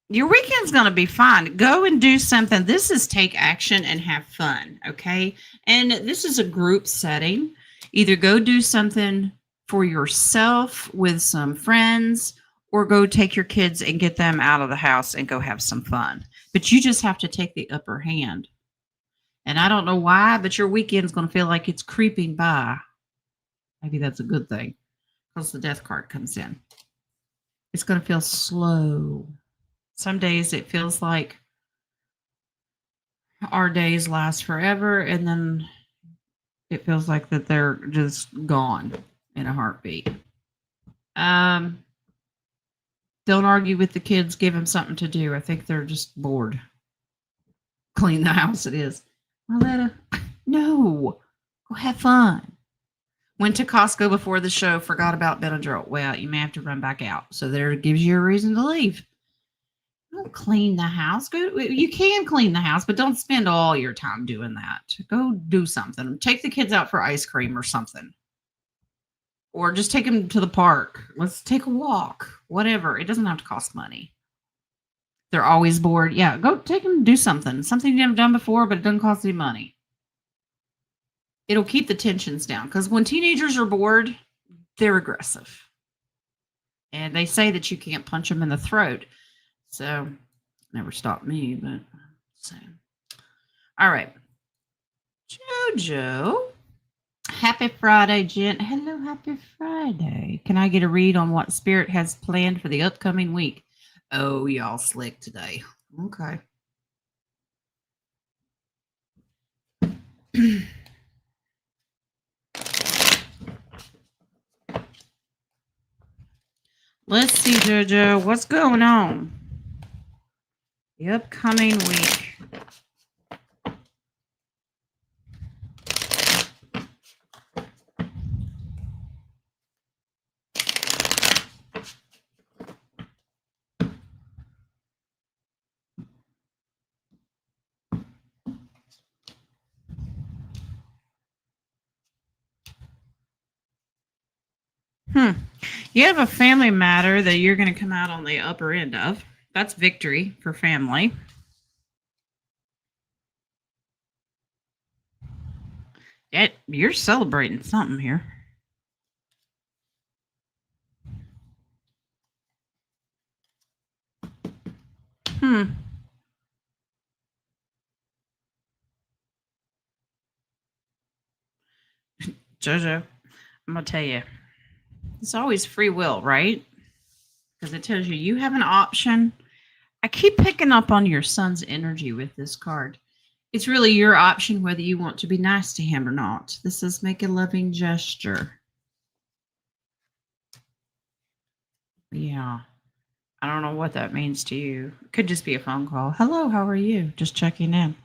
Your weekend's going to be fine. Go and do something. This is take action and have fun. Okay. And this is a group setting. Either go do something for yourself with some friends, or go take your kids and get them out of the house and go have some fun. But you just have to take the upper hand. And I don't know why, but your weekend's going to feel like it's creeping by. Maybe that's a good thing, because the death card comes in. It's going to feel slow. Some days it feels like our days last forever, and then it feels like that they're just gone in a heartbeat. Don't argue with the kids. Give them something to do. I think they're just bored. Clean the house, it is. Wyletta, no. Go have fun. Went to Costco before the show. Forgot about Benadryl. Well, you may have to run back out. So there gives you a reason to leave. Don't clean the house. Go. You can clean the house, but don't spend all your time doing that. Go do something. Take the kids out for ice cream or something. Or just take them to the park. Let's take a walk. Whatever. It doesn't have to cost money. They're always bored. Yeah, go take them to do something. Something you haven't done before, but it doesn't cost any money. It'll keep the tensions down. Because when teenagers are bored, they're aggressive. And they say that you can't punch them in the throat. So, never stopped me, but same. All right. Jojo. Happy Friday, Jen. Hello, happy Friday. Can I get a read on what Spirit has planned for the upcoming week? Oh, y'all slick today. Okay. Let's see, Jojo. What's going on? The upcoming week. You have a family matter that you're going to come out on the upper end of. That's victory for family. You're celebrating something here. Jojo, I'm going to tell you. It's always free will, right? Because it tells you have an option. I keep picking up on your son's energy with this card. It's really your option whether you want to be nice to him or not. This is make a loving gesture. Yeah. I don't know what that means to you. It could just be a phone call. Hello, how are you? Just checking in.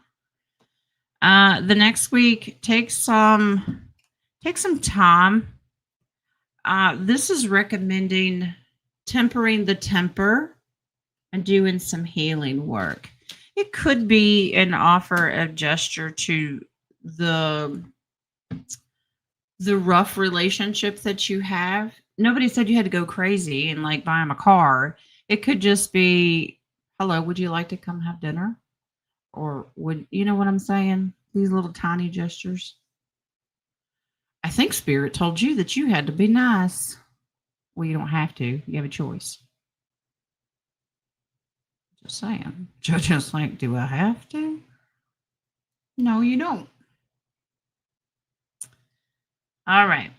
The next week, take some time. This is recommending tempering the temper and doing some healing work. It could be an offer of gesture to the rough relationship that you have. Nobody said you had to go crazy and like buy him a car. It could just be, hello, would you like to come have dinner? Or would you know what I'm saying? These little tiny gestures. I think Spirit told you that you had to be nice. Well, you don't have to. You have a choice. Just saying. Just like, do I have to? No, you don't. All right.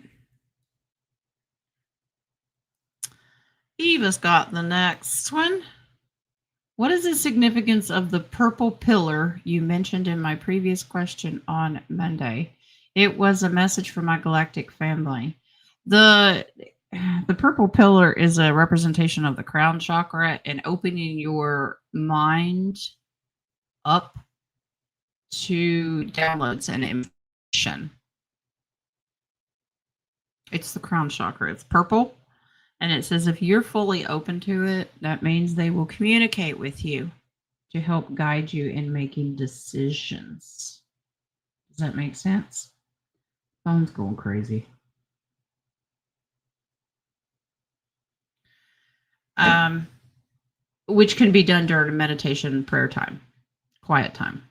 Eva's got the next one. What is the significance of the purple pillar you mentioned in my previous question on Monday? It was a message for my galactic family. The purple pillar is a representation of the crown chakra and opening your mind up to downloads and information. It's the crown chakra. It's purple. And it says if you're fully open to it, that means they will communicate with you to help guide you in making decisions. Does that make sense? Phone's going crazy. Which can be done during meditation, prayer time, quiet time,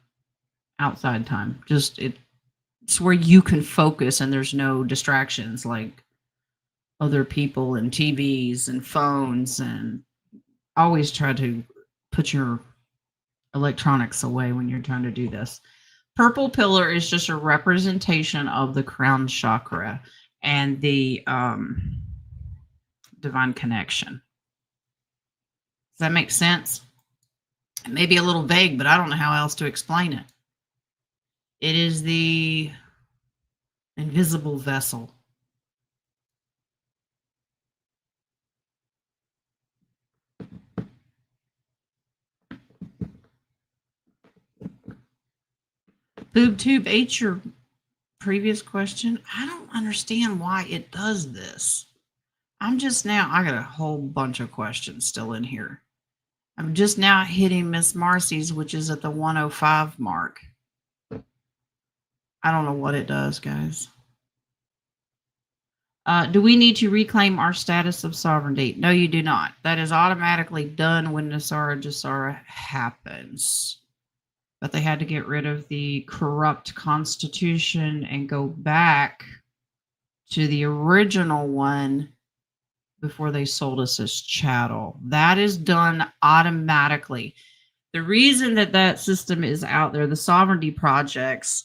outside time. Just it's where you can focus and there's no distractions like other people and TVs and phones, and always try to put your electronics away when you're trying to do this. Purple pillar is just a representation of the crown chakra and the divine connection. Does that make sense? It may be a little vague, but I don't know how else to explain it. It is the invisible vessel. BoobTube ate your previous question. I don't understand why it does this. I got a whole bunch of questions still in here. I'm just now hitting Miss Marcy's, which is at the 105 mark. I don't know what it does, guys. Do we need to reclaim our status of sovereignty? No, you do not. That is automatically done when Nasara Jasara happens. But they had to get rid of the corrupt constitution and go back to the original one before they sold us as chattel. That is done automatically. The reason that system is out there, the sovereignty projects,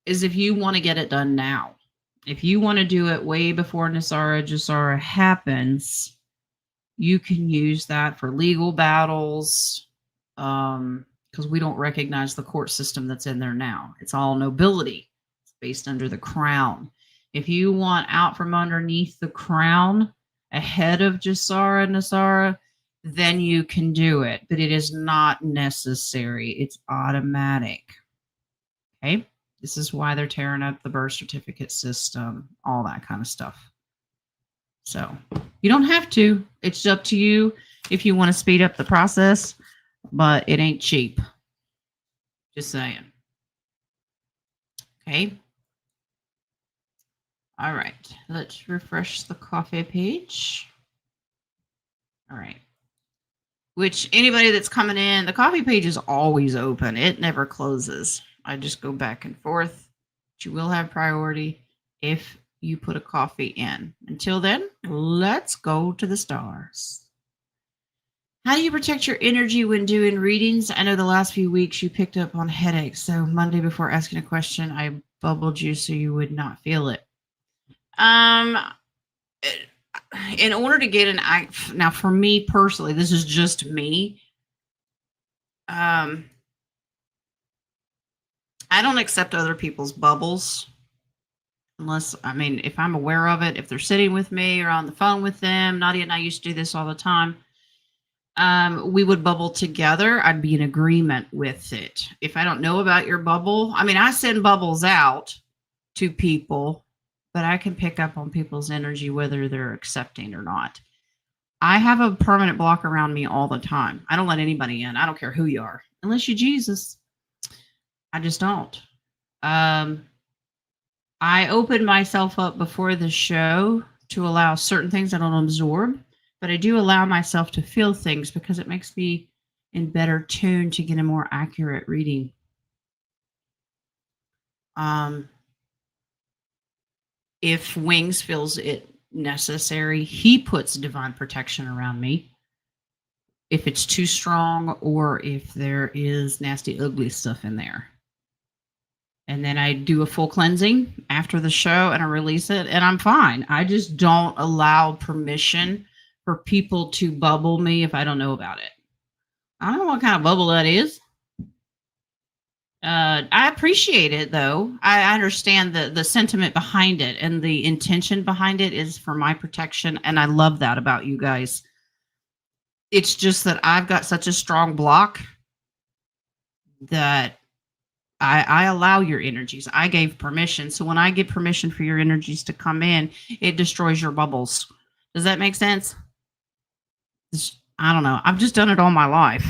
is if you want to get it done now. If you want to do it way before Nasara Jasara happens, you can use that for legal battles, because we don't recognize the court system that's in there now. It's all nobility. It's based under the crown. If you want out from underneath the crown ahead of Jasara Nasara, then you can do it, but it is not necessary. It's automatic. Okay? This is why they're tearing up the birth certificate system, all that kind of stuff. So you don't have to. It's up to you if you want to speed up the process, but it ain't cheap. Just saying. Okay. All right. Let's refresh the coffee page. All right. Which anybody that's coming in, the coffee page is always open. It never closes. I just go back and forth. But you will have priority if you put a coffee in. Until then, let's go to the stars. How do you protect your energy when doing readings? I know the last few weeks you picked up on headaches. So Monday before asking a question, I bubbled you so you would not feel it. In order to get now for me personally, this is just me. I don't accept other people's bubbles unless, I mean, if I'm aware of it, if they're sitting with me or on the phone with them. Nadia and I used to do this all the time. We would bubble together. I'd be in agreement with it. If I don't know about your bubble, I mean, I send bubbles out to people, but I can pick up on people's energy, whether they're accepting or not. I have a permanent block around me all the time. I don't let anybody in. I don't care who you are, unless you're Jesus. I just don't. Um, I open myself up before the show to allow certain things I don't absorb, but I do allow myself to feel things because it makes me in better tune to get a more accurate reading. Um, if Wings feels it necessary, he puts divine protection around me. If it's too strong or if there is nasty, ugly stuff in there. And then I do a full cleansing after the show and I release it and I'm fine. I just don't allow permission for people to bubble me if I don't know about it. I don't know what kind of bubble that is. I appreciate it though. I understand the sentiment behind it and the intention behind it is for my protection. And I love that about you guys. It's just that I've got such a strong block that I allow your energies. I gave permission. So when I give permission for your energies to come in, it destroys your bubbles. Does that make sense? I don't know. I've just done it all my life.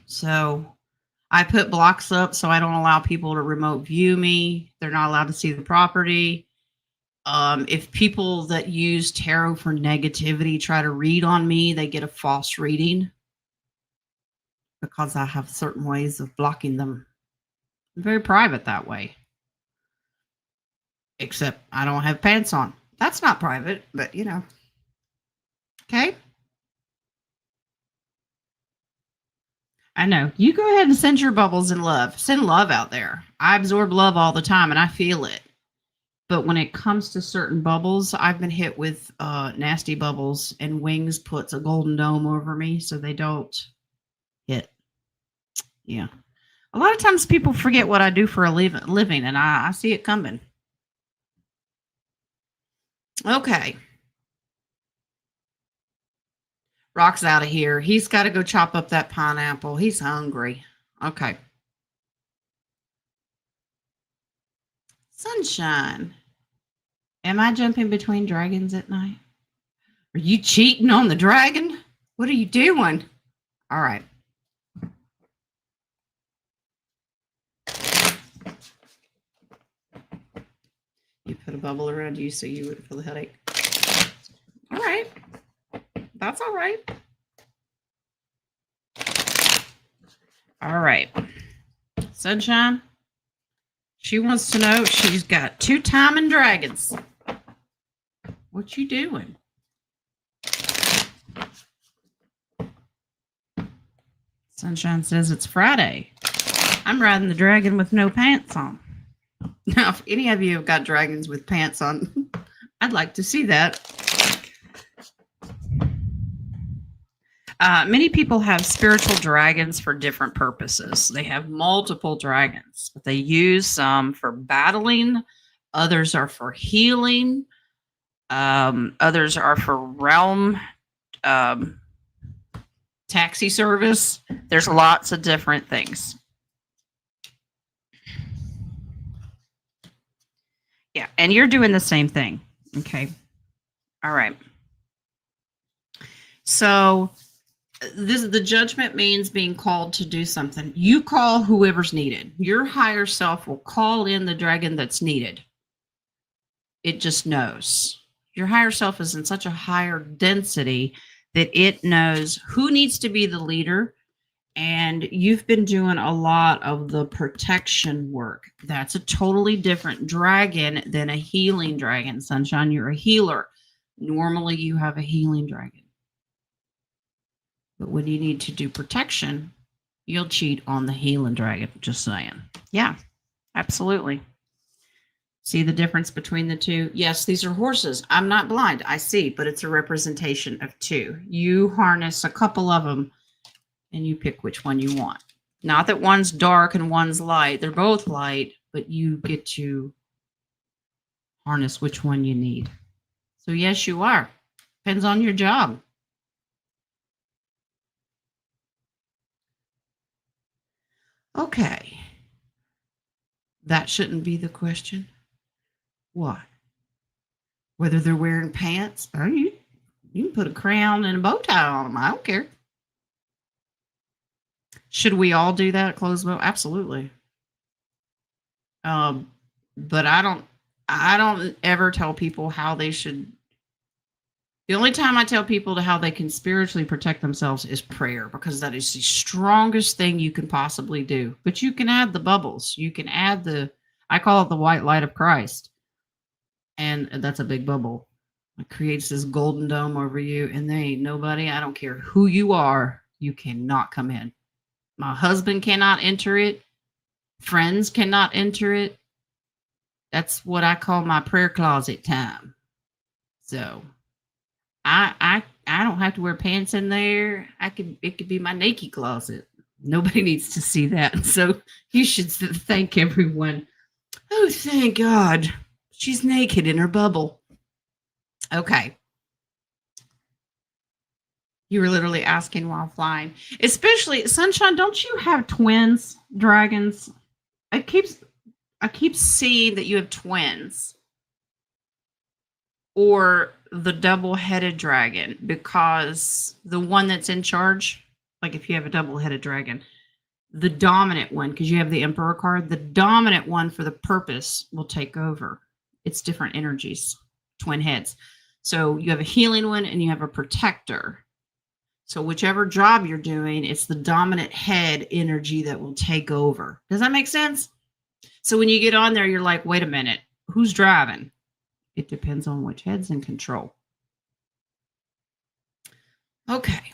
So I put blocks up so I don't allow people to remote view me. They're not allowed to see the property. If people that use tarot for negativity try to read on me, they get a false reading because I have certain ways of blocking them. I'm very private that way. Except I don't have pants on. That's not private, but you know. Okay? I know. You go ahead and send your bubbles in love. Send love out there. I absorb love all the time and I feel it. But when it comes to certain bubbles, I've been hit with nasty bubbles and Wings puts a golden dome over me so they don't hit. Yeah. A lot of times people forget what I do for a living, and I see it coming. Okay. Rock's out of here. He's got to go chop up that pineapple. He's hungry. Okay. Sunshine. Am I jumping between dragons at night? Are you cheating on the dragon? What are you doing? All right. You put a bubble around you so you wouldn't feel the headache. All right. That's all right. All right. Sunshine. She wants to know she's got 2 timing dragons. What you doing? Sunshine says it's Friday. I'm riding the dragon with no pants on. Now, if any of you have got dragons with pants on, I'd like to see that. Many people have spiritual dragons for different purposes. They have multiple dragons, but they use some for battling. Others are for healing. Others are for realm taxi service. There's lots of different things. Yeah, and you're doing the same thing. Okay. All right. So the judgment means being called to do something. You call whoever's needed. Your higher self will call in the dragon that's needed. It just knows. Your higher self is in such a higher density that it knows who needs to be the leader. And you've been doing a lot of the protection work. That's a totally different dragon than a healing dragon. Sunshine, you're a healer. Normally you have a healing dragon. But when you need to do protection, you'll cheat on the healing dragon. Just saying. Yeah, absolutely. See the difference between the two? Yes, these are horses. I'm not blind. I see, but it's a representation of 2. You harness a couple of them and you pick which one you want. Not that one's dark and one's light. They're both light, but you get to harness which one you need. So yes, you are. Depends on your job. Okay. That shouldn't be the question. What? Whether they're wearing pants? Or you can put a crown and a bow tie on them. I don't care. Should we all do that? Closed bow? Absolutely. But I don't ever tell people how they should. The only time I tell people to how they can spiritually protect themselves is prayer, because that is the strongest thing you can possibly do. But you can add the bubbles. You can add I call it the white light of Christ. And that's a big bubble. It creates this golden dome over you, and there ain't nobody, I don't care who you are, you cannot come in. My husband cannot enter it. Friends cannot enter it. That's what I call my prayer closet time. So I don't have to wear pants in there. It could be my naked closet. Nobody needs to see that. So you should thank everyone. Oh, thank God. She's naked in her bubble. Okay. You were literally asking while flying. Especially, Sunshine, don't you have twins, dragons? I keep seeing that you have twins. Or the double-headed dragon, because the one that's in charge, like if you have a double-headed dragon, the dominant one, because you have the Emperor card, the dominant one for the purpose will take over. It's different energies, twin heads. So you have a healing one and you have a protector. So whichever job you're doing, it's the dominant head energy that will take over. Does that make sense? So when you get on there, you're like, wait a minute, who's driving? It depends on which head's in control. Okay.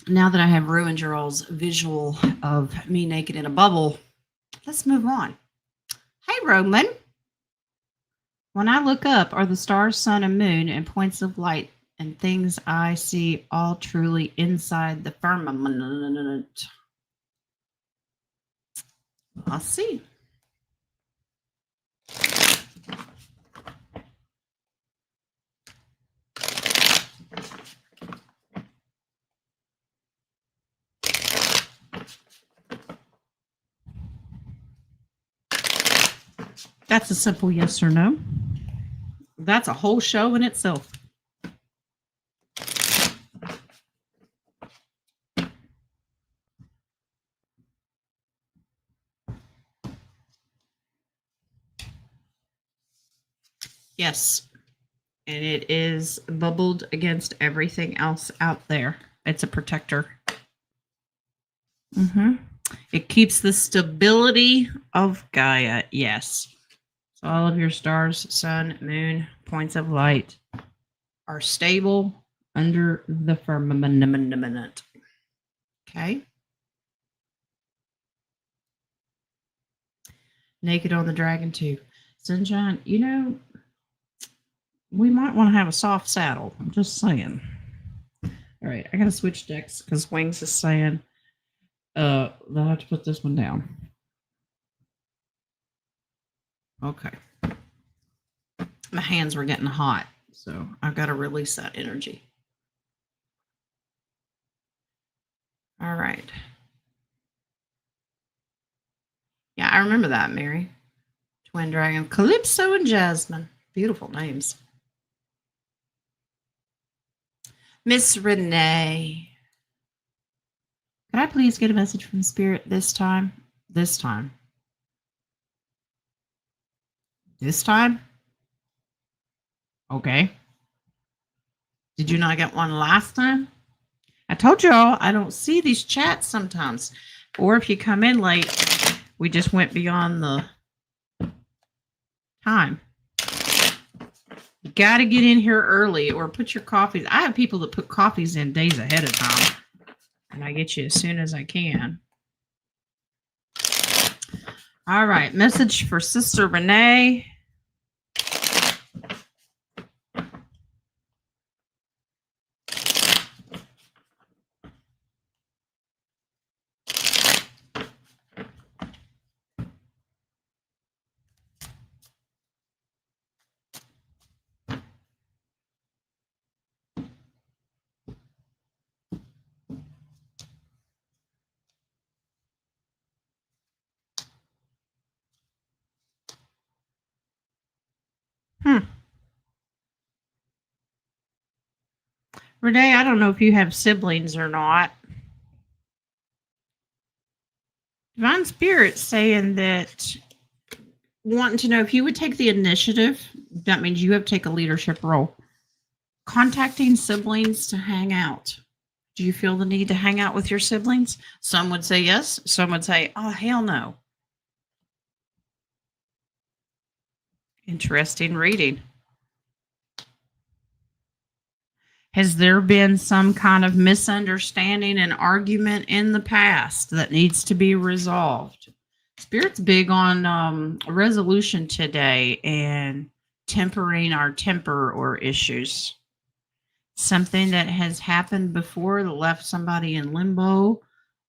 Now that I have ruined your all's visual of me naked in a bubble, let's move on. Hey, Roman. When I look up, are the stars, sun, and moon and points of light and things I see all truly inside the firmament? I'll see. That's a simple yes or no. That's a whole show in itself. Yes. And it is bubbled against everything else out there. It's a protector. It keeps the stability of Gaia. Yes. So all of your stars, sun, moon, points of light are stable under the firmament. Okay. Naked on the dragon too. Sunshine, we might want to have a soft saddle. I'm just saying. All right, I gotta switch decks because Wings is saying they'll have to put this one down. Okay. My hands were getting hot, so I've got to release that energy. All right. Yeah, I remember that, Mary. Twin Dragon, Calypso and Jasmine. Beautiful names. Miss Renee. Could I please get a message from Spirit this time? This time. This time? Okay. Did you not get one last time? I told y'all I don't see these chats sometimes. Or if you come in late, we just went beyond the time. You got to get in here early or put your coffees. I have people that put coffees in days ahead of time. And I get you as soon as I can. All right. Message for Sister Renee. Renee, I don't know if you have siblings or not. Divine Spirit saying that wanting to know if you would take the initiative. That means you have to take a leadership role. Contacting siblings to hang out. Do you feel the need to hang out with your siblings? Some would say yes. Some would say, oh, hell no. Interesting reading. Has there been some kind of misunderstanding and argument in the past that needs to be resolved? Spirit's big on resolution today and tempering our temper or issues. Something that has happened before that left somebody in limbo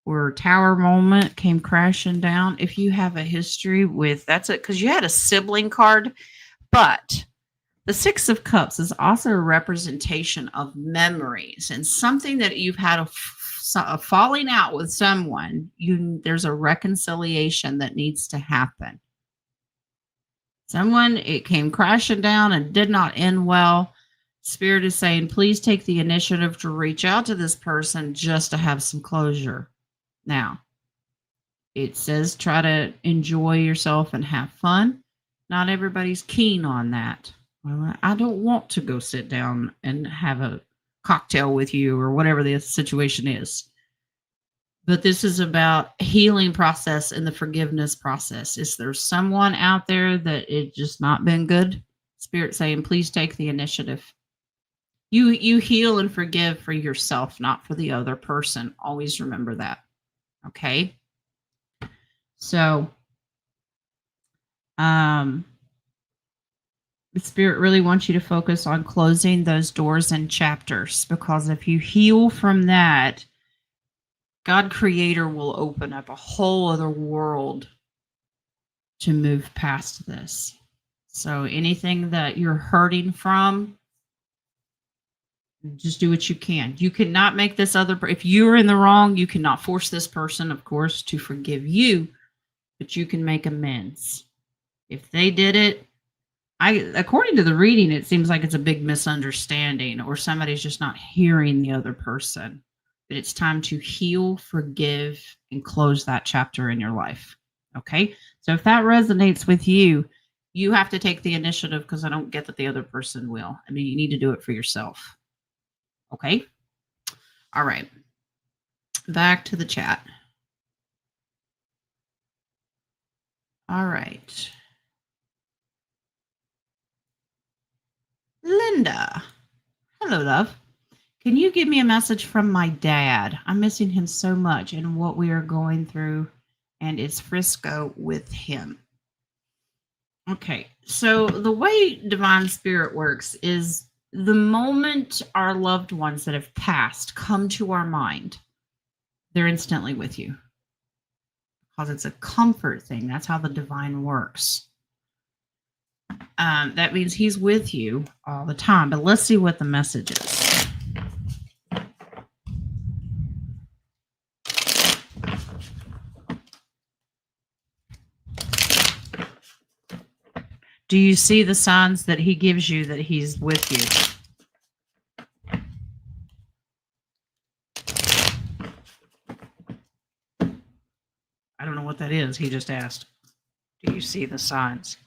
or tower moment came crashing down. If you have a history with that's it, because you had a sibling card, but the Six of Cups is also a representation of memories and something that you've had a falling out with someone. There's a reconciliation that needs to happen. Someone, it came crashing down and did not end well. Spirit is saying, please take the initiative to reach out to this person just to have some closure. Now, it says try to enjoy yourself and have fun. Not everybody's keen on that. Well, I don't want to go sit down and have a cocktail with you or whatever the situation is. But this is about healing process and the forgiveness process. Is there someone out there that it just not been good? Spirit saying, please take the initiative. You heal and forgive for yourself, not for the other person. Always remember that. Okay? So, the Spirit really wants you to focus on closing those doors and chapters, because if you heal from that, God Creator will open up a whole other world to move past this. So anything that you're hurting from, just do what you can. You cannot make this other, if you're in the wrong, you cannot force this person, of course, to forgive you, but you can make amends. If they did it, according to the reading, it seems like it's a big misunderstanding or somebody's just not hearing the other person. But it's time to heal, forgive, and close that chapter in your life. Okay? So if that resonates with you, you have to take the initiative, because I don't get that the other person will. I mean, you need to do it for yourself. Okay? All right. Back to the chat. All right. Linda. Hello, love. Can you give me a message from my dad? I'm missing him so much and what we are going through, and it's Frisco with him. Okay, so the way Divine Spirit works is the moment our loved ones that have passed come to our mind, they're instantly with you, because it's a comfort thing. That's how the divine works. That means he's with you all the time. But let's see what the message is. Do you see the signs that he gives you that he's with you? I don't know what that is. He just asked. Do you see the signs?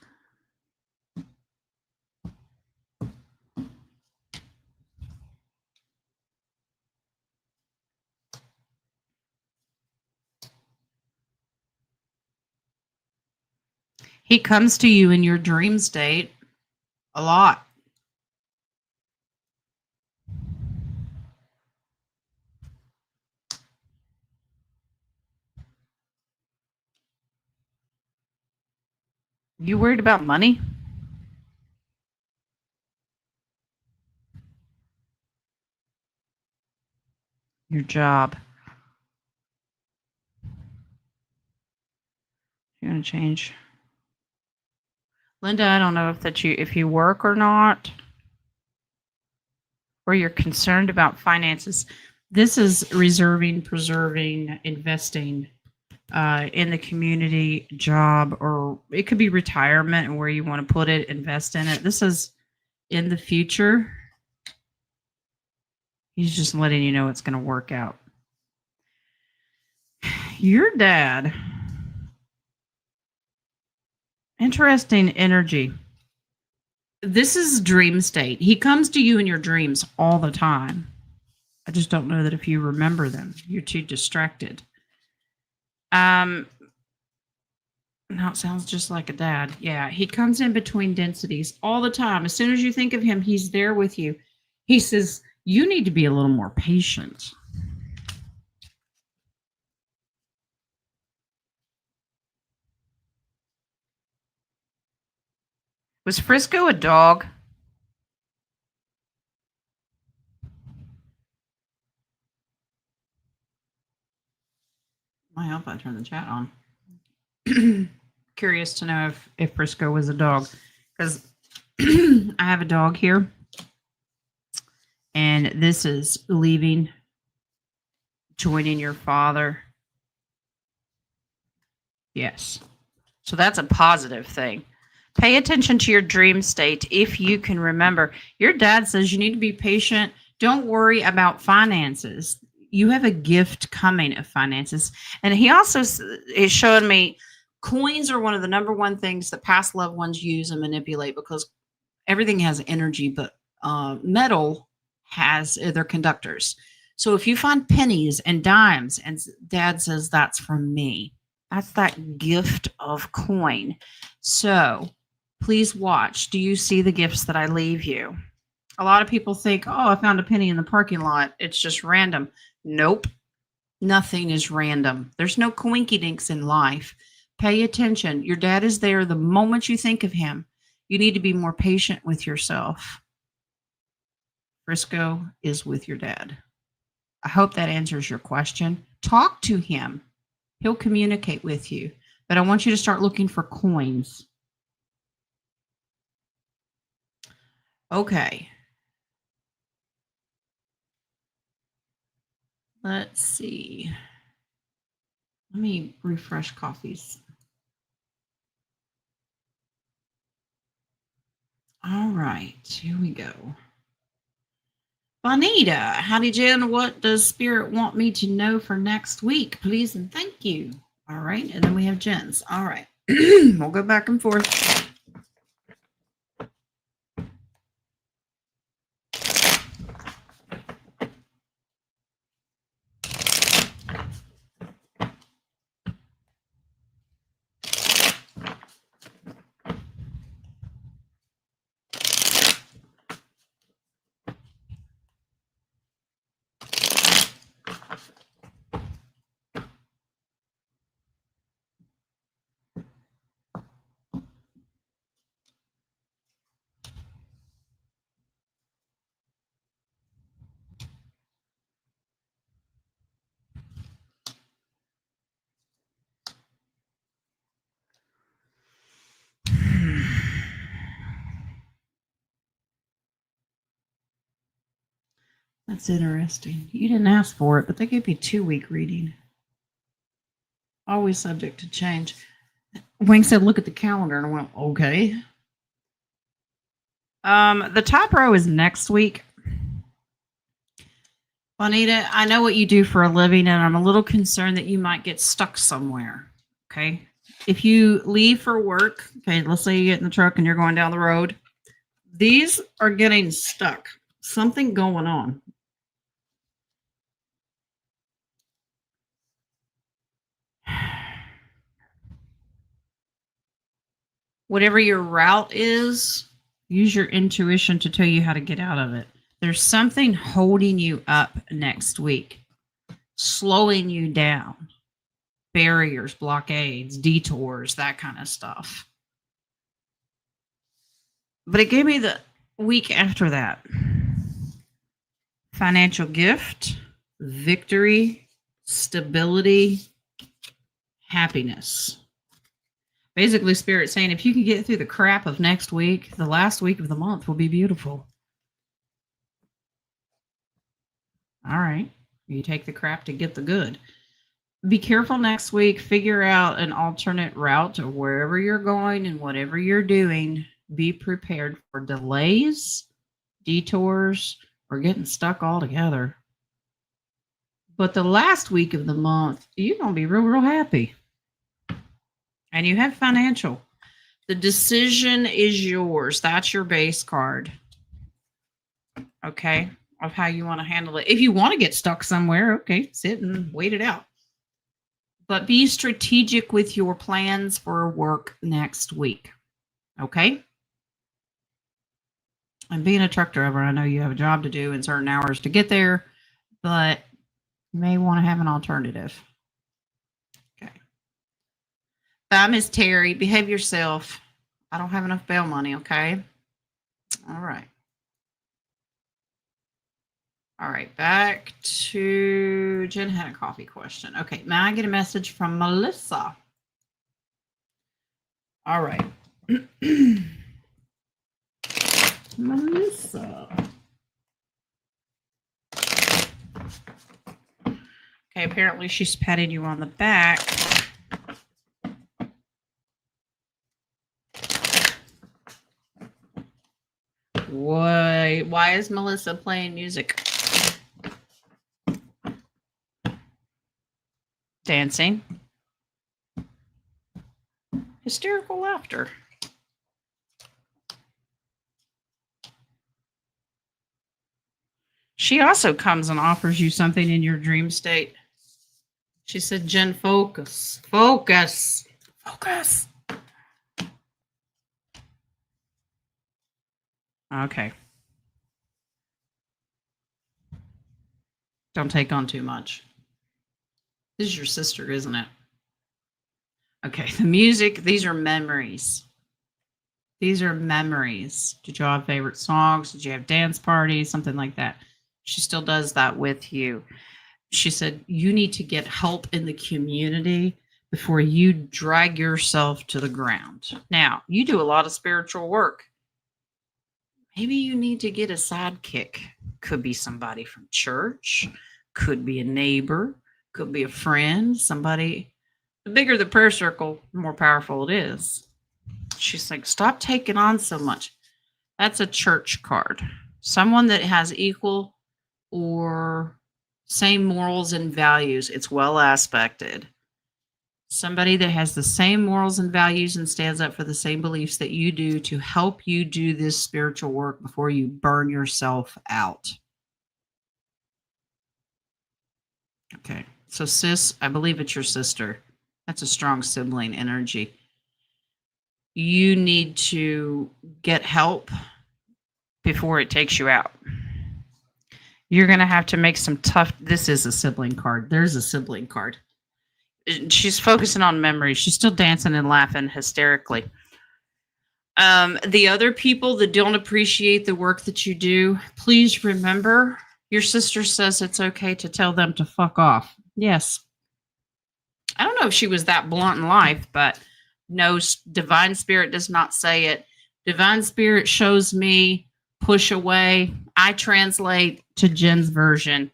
He comes to you in your dream state a lot. You worried about money? Your job. You're gonna change. Linda, I don't know if you work or not, or you're concerned about finances. This is reserving, preserving, investing in the community, job, or it could be retirement and where you want to put it, invest in it. This is in the future. He's just letting you know it's going to work out. Your dad. Interesting energy. This is dream state. He comes to you in your dreams all the time. I just don't know that if you remember them, you're too distracted. Now it sounds just like a dad. Yeah, he comes in between densities all the time. As soon as you think of him, he's there with you. He says, you need to be a little more patient. Was Frisco a dog? I hope I turned the chat on. Curious to know if Frisco was a dog, because I have a dog here, and this is leaving, joining your father. Yes. So that's a positive thing. Pay attention to your dream state if you can remember. Your dad says you need to be patient. Don't worry about finances. You have a gift coming of finances. And he also is showing me coins are one of the number one things that past loved ones use and manipulate, because everything has energy, but metal has their conductors. So if you find pennies and dimes, and dad says that's from me, that's that gift of coin. So please watch. Do you see the gifts that I leave you? A lot of people think, oh, I found a penny in the parking lot. It's just random. Nope. Nothing is random. There's no coinkydinks in life. Pay attention. Your dad is there the moment you think of him. You need to be more patient with yourself. Frisco is with your dad. I hope that answers your question. Talk to him. He'll communicate with you. But I want you to start looking for coins. Okay. Let's see. Let me refresh coffees. All right, here we go. Bonita, howdy, Jen. What does Spirit want me to know for next week? Please and thank you. All right, and then we have Jen's. All right, we'll go back and forth. That's interesting. You didn't ask for it, but they gave me 2-week reading. Always subject to change. Wing said, look at the calendar, and I went, okay. The top row is next week. Bonita, I know what you do for a living, and I'm a little concerned that you might get stuck somewhere. Okay. If you leave for work, okay, let's say you get in the truck and you're going down the road. These are getting stuck. Something going on. Whatever your route is, use your intuition to tell you how to get out of it. There's something holding you up next week, slowing you down. Barriers, blockades, detours, that kind of stuff. But it gave me the week after that. Financial gift, victory, stability, happiness. Basically, Spirit saying if you can get through the crap of next week, the last week of the month will be beautiful. All right. You take the crap to get the good. Be careful next week. Figure out an alternate route to wherever you're going and whatever you're doing. Be prepared for delays, detours, or getting stuck altogether. But the last week of the month, you're going to be real, real happy. And you have financial. The decision is yours. That's your base card. Okay. Of how you want to handle it. If you want to get stuck somewhere, okay, sit and wait it out. But be strategic with your plans for work next week. Okay. And being a truck driver, I know you have a job to do in certain hours to get there, but you may want to have an alternative. Okay. Bye, Miss Terry. Behave yourself. I don't have enough bail money, okay? All right. All right, back to Jen had a coffee question. Okay, may I get a message from Melissa? All right. Melissa. Okay, apparently she's patting you on the back. Why is Melissa playing music? Dancing. Hysterical laughter. She also comes and offers you something in your dream state. She said, Jen, focus. Focus. Focus. Okay. Don't take on too much. This is your sister, isn't it? Okay, the music, these are memories. These are memories. Did you have favorite songs? Did you have dance parties? Something like that. She still does that with you. She said, you need to get help in the community before you drag yourself to the ground. Now, you do a lot of spiritual work. Maybe you need to get a sidekick. Could be somebody from church, could be a neighbor, could be a friend, somebody. The bigger the prayer circle, the more powerful it is. She's like, stop taking on so much. That's a church card. Someone that has equal or same morals and values. It's well aspected. Somebody that has the same morals and values and stands up for the same beliefs that you do to help you do this spiritual work before you burn yourself out. Okay. So sis, I believe it's your sister. That's a strong sibling energy. You need to get help before it takes you out. You're going to have to make some tough. This is a sibling card. There's a sibling card. She's focusing on memories. She's still dancing and laughing hysterically. The other people that don't appreciate the work that you do, please remember your sister says it's okay to tell them to fuck off. Yes. I don't know if she was that blunt in life, but no, divine spirit does not say it. Divine spirit shows me push away. I translate to Jen's version.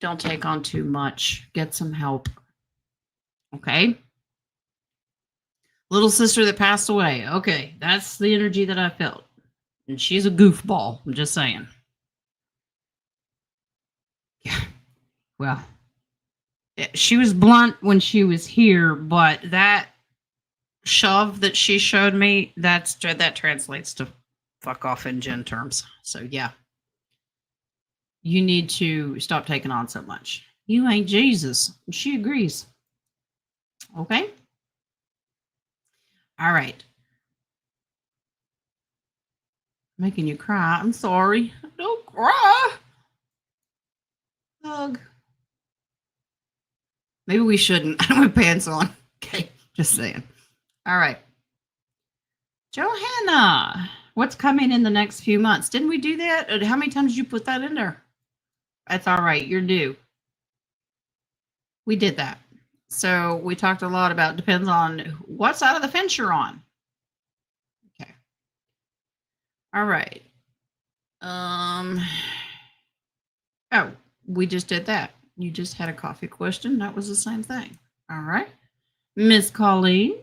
Don't take on too much. Get some help. Okay. Little sister that passed away. Okay. That's the energy that I felt. And she's a goofball. I'm just saying. Yeah. Well, she was blunt when she was here, but that shove that she showed me, that translates to fuck off in Jen terms. So yeah. You need to stop taking on so much. You ain't Jesus. She agrees. Okay? All right. Making you cry. I'm sorry. Don't cry. Hug. Maybe we shouldn't. I don't have pants on. Okay. Just saying. All right. Johanna, what's coming in the next few months? Didn't we do that? How many times did you put that in there? That's all right. You're due. We did that. So we talked a lot about, depends on what side of the fence you're on. Okay. All right. Oh, we just did that. You just had a coffee question. That was the same thing. All right. Miss Colleen,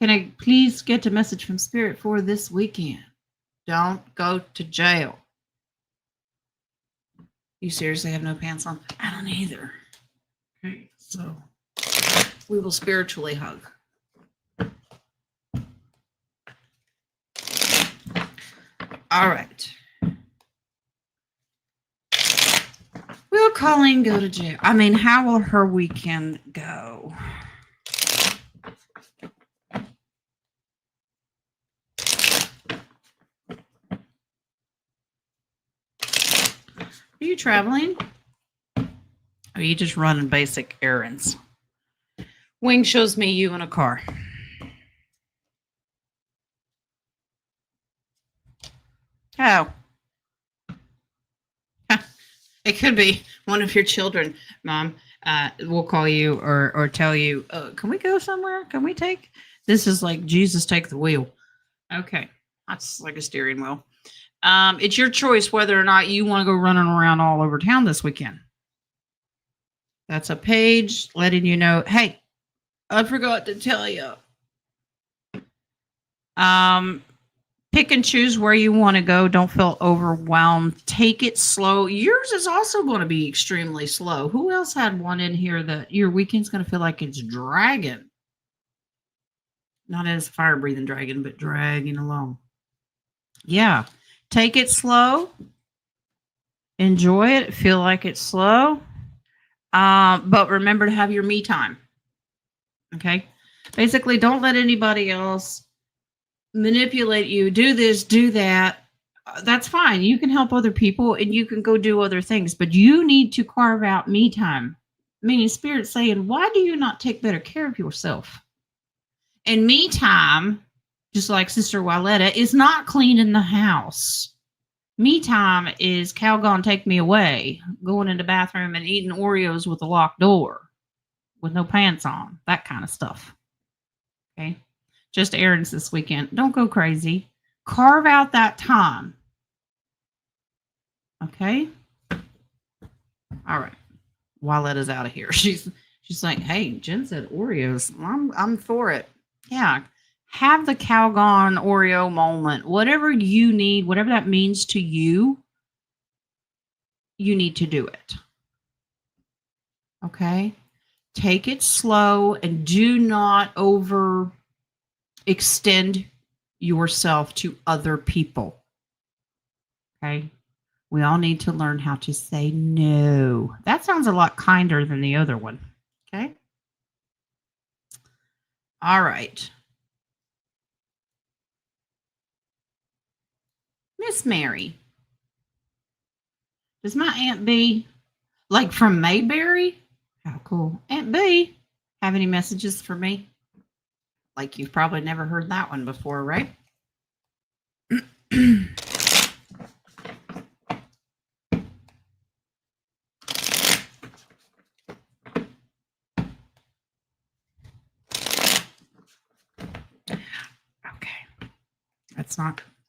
can I please get a message from Spirit for this weekend? Don't go to jail. You seriously have no pants on? I don't either. Okay, so we will spiritually hug. All right. Will Colleen go to jail? I mean, how will her weekend go? Are you traveling? Or are you just running basic errands? Wing shows me you in a car. Oh. It could be one of your children, Mom. Will call you or tell you, can we go somewhere? Can we take? This is like Jesus take the wheel. Okay. That's like a steering wheel. It's your choice whether or not you want to go running around all over town this weekend. That's a page letting you know, hey, I forgot to tell you. Pick and choose where you want to go. Don't feel overwhelmed. Take it slow. Yours is also going to be extremely slow. Who else had one in here that your weekend's going to feel like it's dragging? Not as fire-breathing dragon, but dragging along. Yeah. Take it slow. Enjoy it. Feel like it's slow. But remember to have your me time. Okay? Basically, don't let anybody else manipulate you. Do this, do that. That's fine. You can help other people and you can go do other things, but you need to carve out me time. Meaning Spirit's saying, why do you not take better care of yourself? And me time, just like Sister Wyletta, is not cleaning the house. Me time is Calgon take me away, going in the bathroom and eating Oreos with a locked door with no pants on, that kind of stuff. Okay. Just errands this weekend. Don't go crazy. Carve out that time. Okay? All right. Wyletta's out of here. She's like, hey, Jen said Oreos. I'm for it. Yeah. Have the Calgon Oreo moment. Whatever you need, whatever that means to you, you need to do it. Okay? Take it slow and do not extend yourself to other people. Okay? We all need to learn how to say no. That sounds a lot kinder than the other one. Okay? All right. Miss Mary. Does my Aunt B, like from Mayberry? How cool. Aunt B, have any messages for me? Like you've probably never heard that one before, right? Okay.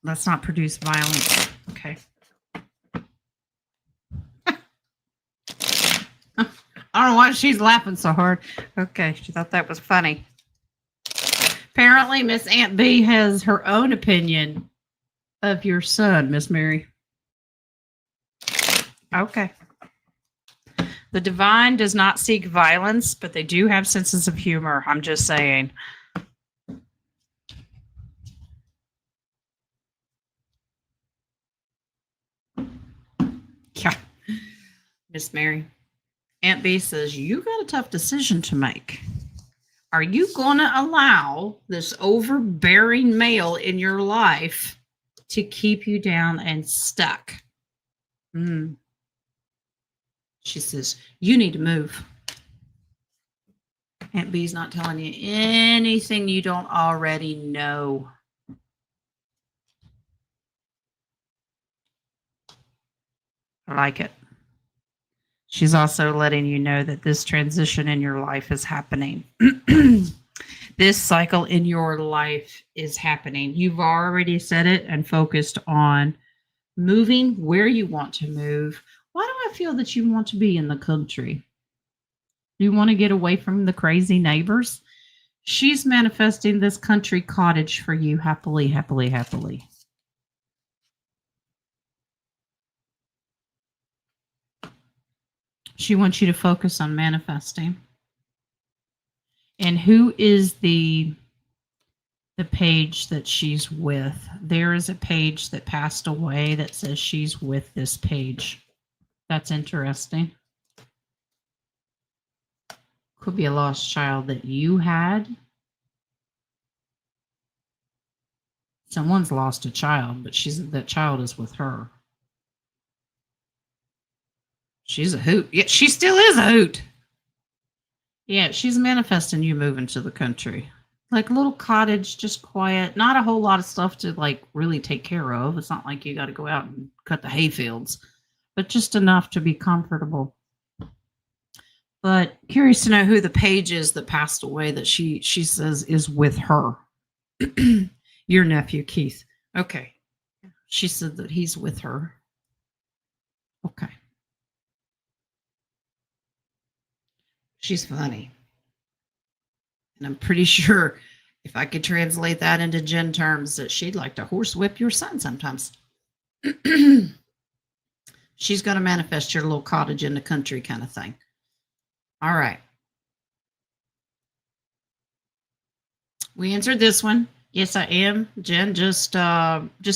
Let's not produce violence. Okay. I don't know why she's laughing so hard. Okay, she thought that was funny. Apparently, Miss Aunt B has her own opinion of your son, Miss Mary. Okay. The divine does not seek violence, but they do have senses of humor. I'm just saying. Yeah. Miss Mary. Aunt B says, you got a tough decision to make. Are you going to allow this overbearing male in your life to keep you down and stuck? She says, you need to move. Aunt B's not telling you anything you don't already know. I like it. She's also letting you know that this transition in your life is happening. This cycle in your life is happening. You've already said it and focused on moving where you want to move. Why do I feel that you want to be in the country? Do you want to get away from the crazy neighbors? She's manifesting this country cottage for you happily, happily, happily. She wants you to focus on manifesting. And who is the page that she's with? There is a page that passed away that says she's with this page. That's interesting. Could be a lost child that you had. Someone's lost a child, but that child is with her. She's a hoot. Yeah, she still is a hoot. Yeah, she's manifesting you moving to the country. Like a little cottage, just quiet. Not a whole lot of stuff to like really take care of. It's not like you got to go out and cut the hay fields, but just enough to be comfortable. But curious to know who the page is that passed away that she says is with her. Your nephew, Keith. Okay. She said that he's with her. Okay. She's funny. And I'm pretty sure if I could translate that into Jen terms, that she'd like to horsewhip your son sometimes. She's going to manifest your little cottage in the country kind of thing. All right. We answered this one. Yes, I am. Jen, just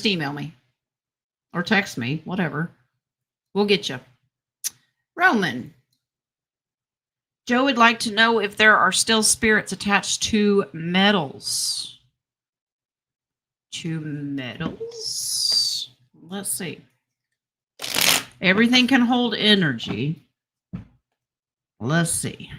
email me or text me, whatever. We'll get you. Roman. Joe would like to know if there are still spirits attached to metals. To metals? Let's see. Everything can hold energy. Let's see.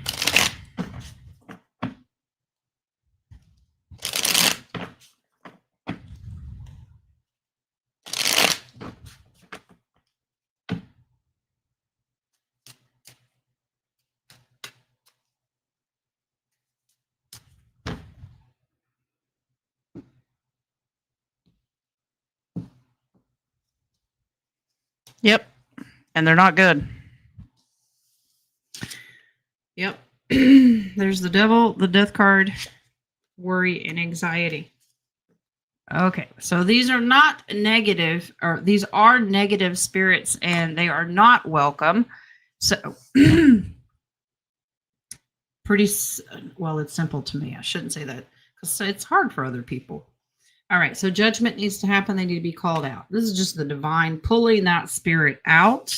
Yep. And they're not good. Yep. There's the devil, the death card, worry, and anxiety. Okay. So these are not negative, or these are negative spirits, and they are not welcome. So pretty, well, it's simple to me. I shouldn't say that because it's hard for other people. All right, so judgment needs to happen. They need to be called out. This is just the divine pulling that spirit out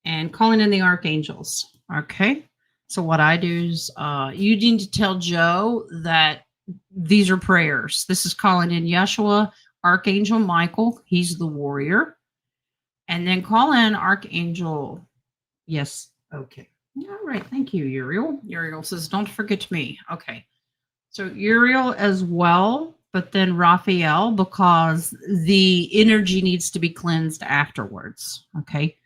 and calling in the archangels. Okay, so what I do is you need to tell Joe that these are prayers. This is calling in Yeshua, Archangel Michael. He's the warrior. And then call in Archangel. Yes, okay. All right, thank you, Uriel. Uriel says, don't forget me. Okay, so Uriel as well. But then Raphael, because the energy needs to be cleansed afterwards. Okay.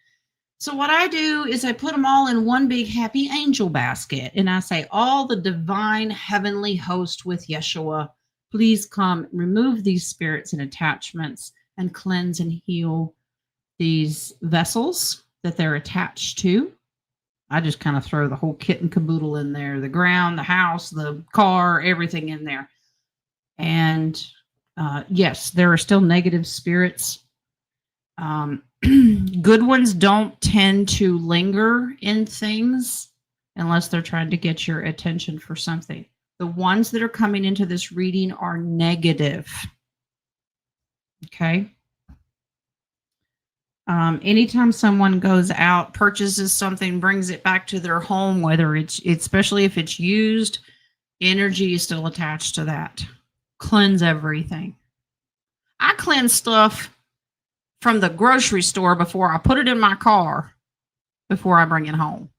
So what I do is I put them all in one big happy angel basket. And I say, all the divine heavenly host with Yeshua, please come remove these spirits and attachments and cleanse and heal these vessels that they're attached to. I just kind of throw the whole kit and caboodle in there, the ground, the house, the car, everything in there. And yes, there are still negative spirits. Good ones don't tend to linger in things unless they're trying to get your attention for something. The ones that are coming into this reading are negative. Okay. Anytime someone goes out, purchases something, brings it back to their home, whether it's especially if it's used, energy is still attached to that. Cleanse everything. I cleanse stuff from the grocery store before I put it in my car, before I bring it home.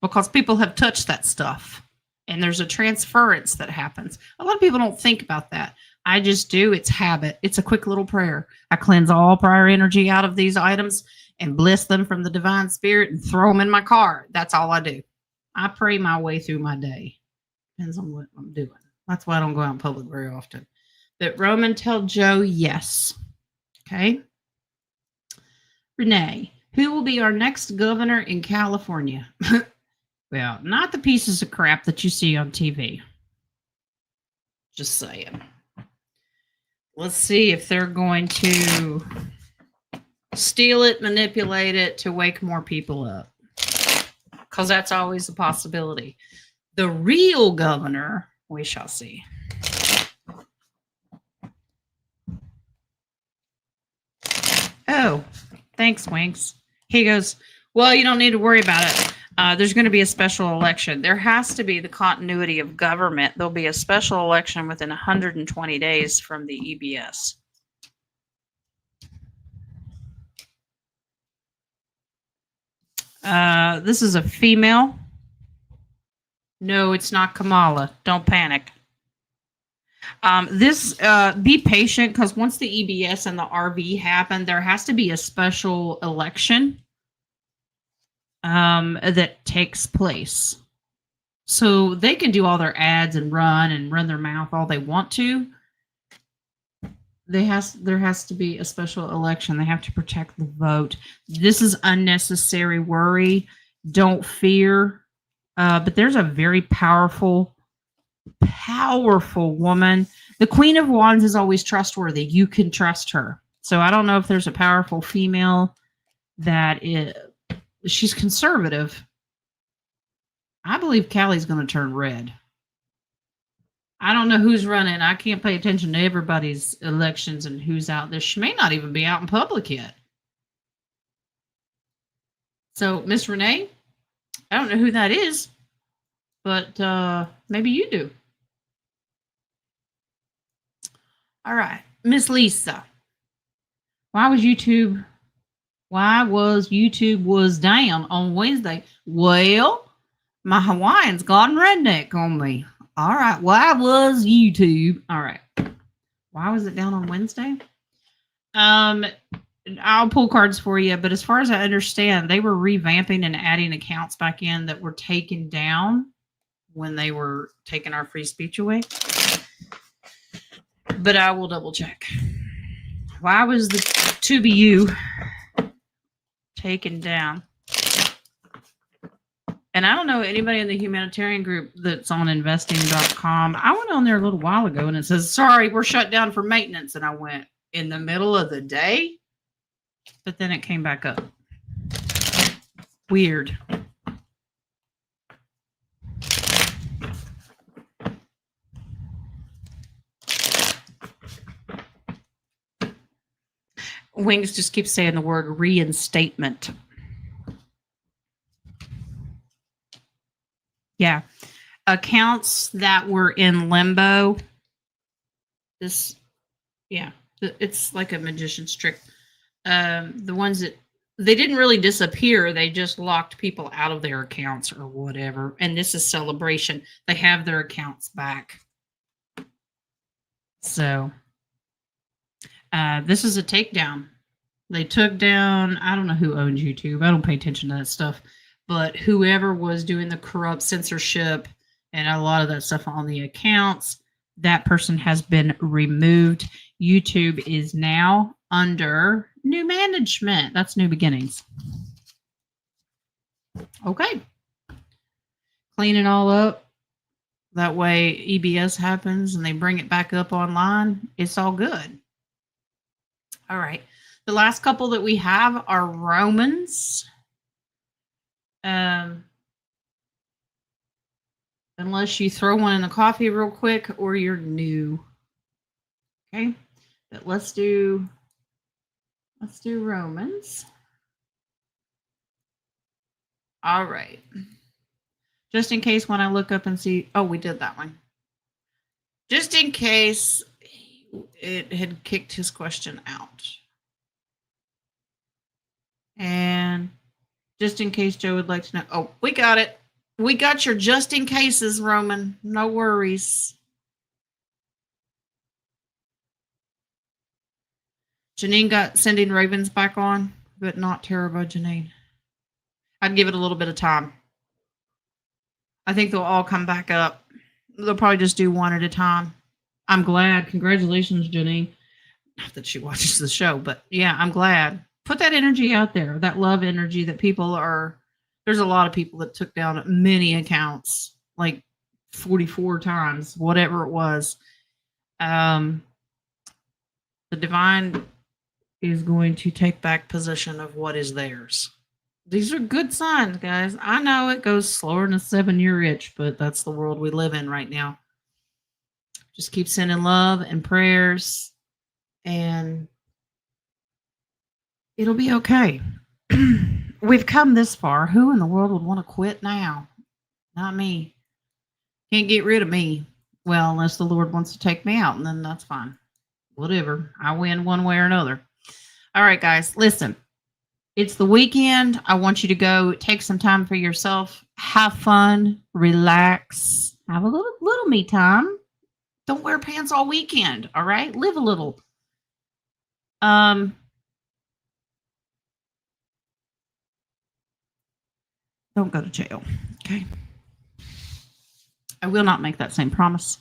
Because people have touched that stuff. And there's a transference that happens. A lot of people don't think about that. I just do. It's habit. It's a quick little prayer. I cleanse all prior energy out of these items and bless them from the divine spirit and throw them in my car. That's all I do. I pray my way through my day. Depends on what I'm doing. That's why I don't go out in public very often. But Roman, tell Joe yes. Okay. Renee, who will be our next governor in California? Well, not the pieces of crap that you see on TV. Just saying. Let's see if they're going to steal it, manipulate it to wake more people up. Because that's always a possibility. The real governor, we shall see. Oh, thanks, Winks. He goes, well, you don't need to worry about it. There's going to be a special election. There has to be the continuity of government. There'll be a special election within 120 days from the EBS. This is a female. No, it's not Kamala. Don't panic. Be patient, because once the EBS and the RV happen, there has to be a special election that takes place. So they can do all their ads and run their mouth all they want to. There has to be a special election. They have to protect the vote. This is unnecessary worry. Don't fear. But there's a very powerful woman. The Queen of Wands is always trustworthy. You can trust her. So I don't know if there's a powerful female she's conservative. I believe Callie's going to turn red. I don't know who's running. I can't pay attention to everybody's elections and who's out there. She may not even be out in public yet. So, Miss Renee, I don't know who that is, but maybe you do. All right. Miss Lisa, why was YouTube down on Wednesday? Well, my Hawaiian's gotten redneck on me. All right. Why was YouTube? All right. Why was it down on Wednesday? I'll pull cards for you, but as far as I understand, they were revamping and adding accounts back in that were taken down when they were taking our free speech away. But I will double check. Why was the 2BU taken down? And I don't know anybody in the humanitarian group that's on investing.com. I went on there a little while ago and it says, sorry, we're shut down for maintenance. And I went, in the middle of the day? But then it came back up. Weird. Wings just keeps saying the word reinstatement. Yeah. Accounts that were in limbo. It's like a magician's trick. The ones that they didn't really disappear, they just locked people out of their accounts or whatever. And this is celebration. They have their accounts back. So this is a takedown. They took down, I don't know who owns YouTube. I don't pay attention to that stuff. But whoever was doing the corrupt censorship and a lot of that stuff on the accounts, that person has been removed. YouTube is now under new management. That's new beginnings. Okay. Clean it all up. That way EBS happens and they bring it back up online. It's all good. All right. The last couple that we have are Romans. Unless you throw one in the coffee real quick or you're new. Okay. But let's do Romans. All right. Just in case when I look up and see, oh, we did that one. Just in case it had kicked his question out. And just in case Joe would like to know. Oh, we got it. We got your just in cases, Roman. No worries. Janine got sending ravens back on, but not Terror by Janine. I'd give it a little bit of time. I think they'll all come back up. They'll probably just do one at a time. I'm glad. Congratulations, Janine. Not that she watches the show, but yeah, I'm glad. Put that energy out there, that love energy that people are. There's a lot of people that took down many accounts, like 44 times, whatever it was. The divine, is going to take back possession of what is theirs. These are good signs, guys. I know it goes slower than a 7-year itch, but that's the world we live in right now. Just keep sending love and prayers, and it'll be okay. We've come this far. Who in the world would want to quit now? Not me. Can't get rid of me. Well, unless the Lord wants to take me out, and then that's fine. Whatever. I win one way or another. All right, guys, listen. It's the weekend. I want you to go take some time for yourself. Have fun. Relax. Have a little me time. Don't wear pants all weekend. All right? Live a little. Don't go to jail. Okay? I will not make that same promise.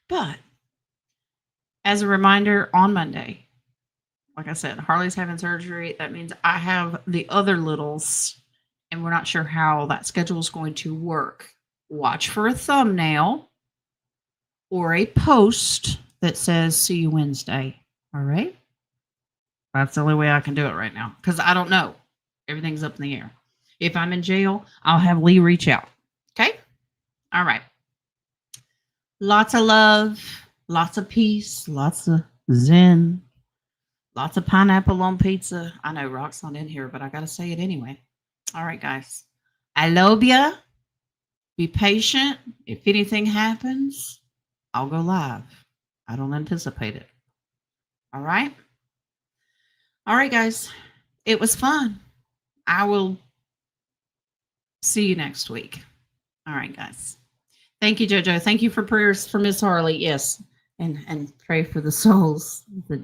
But as a reminder, on Monday, like I said, Harley's having surgery. That means I have the other littles, and we're not sure how that schedule is going to work. Watch for a thumbnail or a post that says, see you Wednesday. All right? That's the only way I can do it right now because I don't know. Everything's up in the air. If I'm in jail, I'll have Lee reach out. Okay? All right. Lots of love, lots of peace, lots of zen, lots of pineapple on pizza. I know Rock's not in here, but I got to say it anyway. All right, guys. I love ya. Be patient. If anything happens, I'll go live. I don't anticipate it. All right? All right, guys. It was fun. I will see you next week. All right, guys. Thank you, JoJo. Thank you for prayers for Miss Harley. Yes. And pray for the souls. But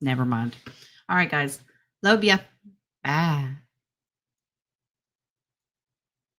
never mind. All right, guys. Love ya. Bye.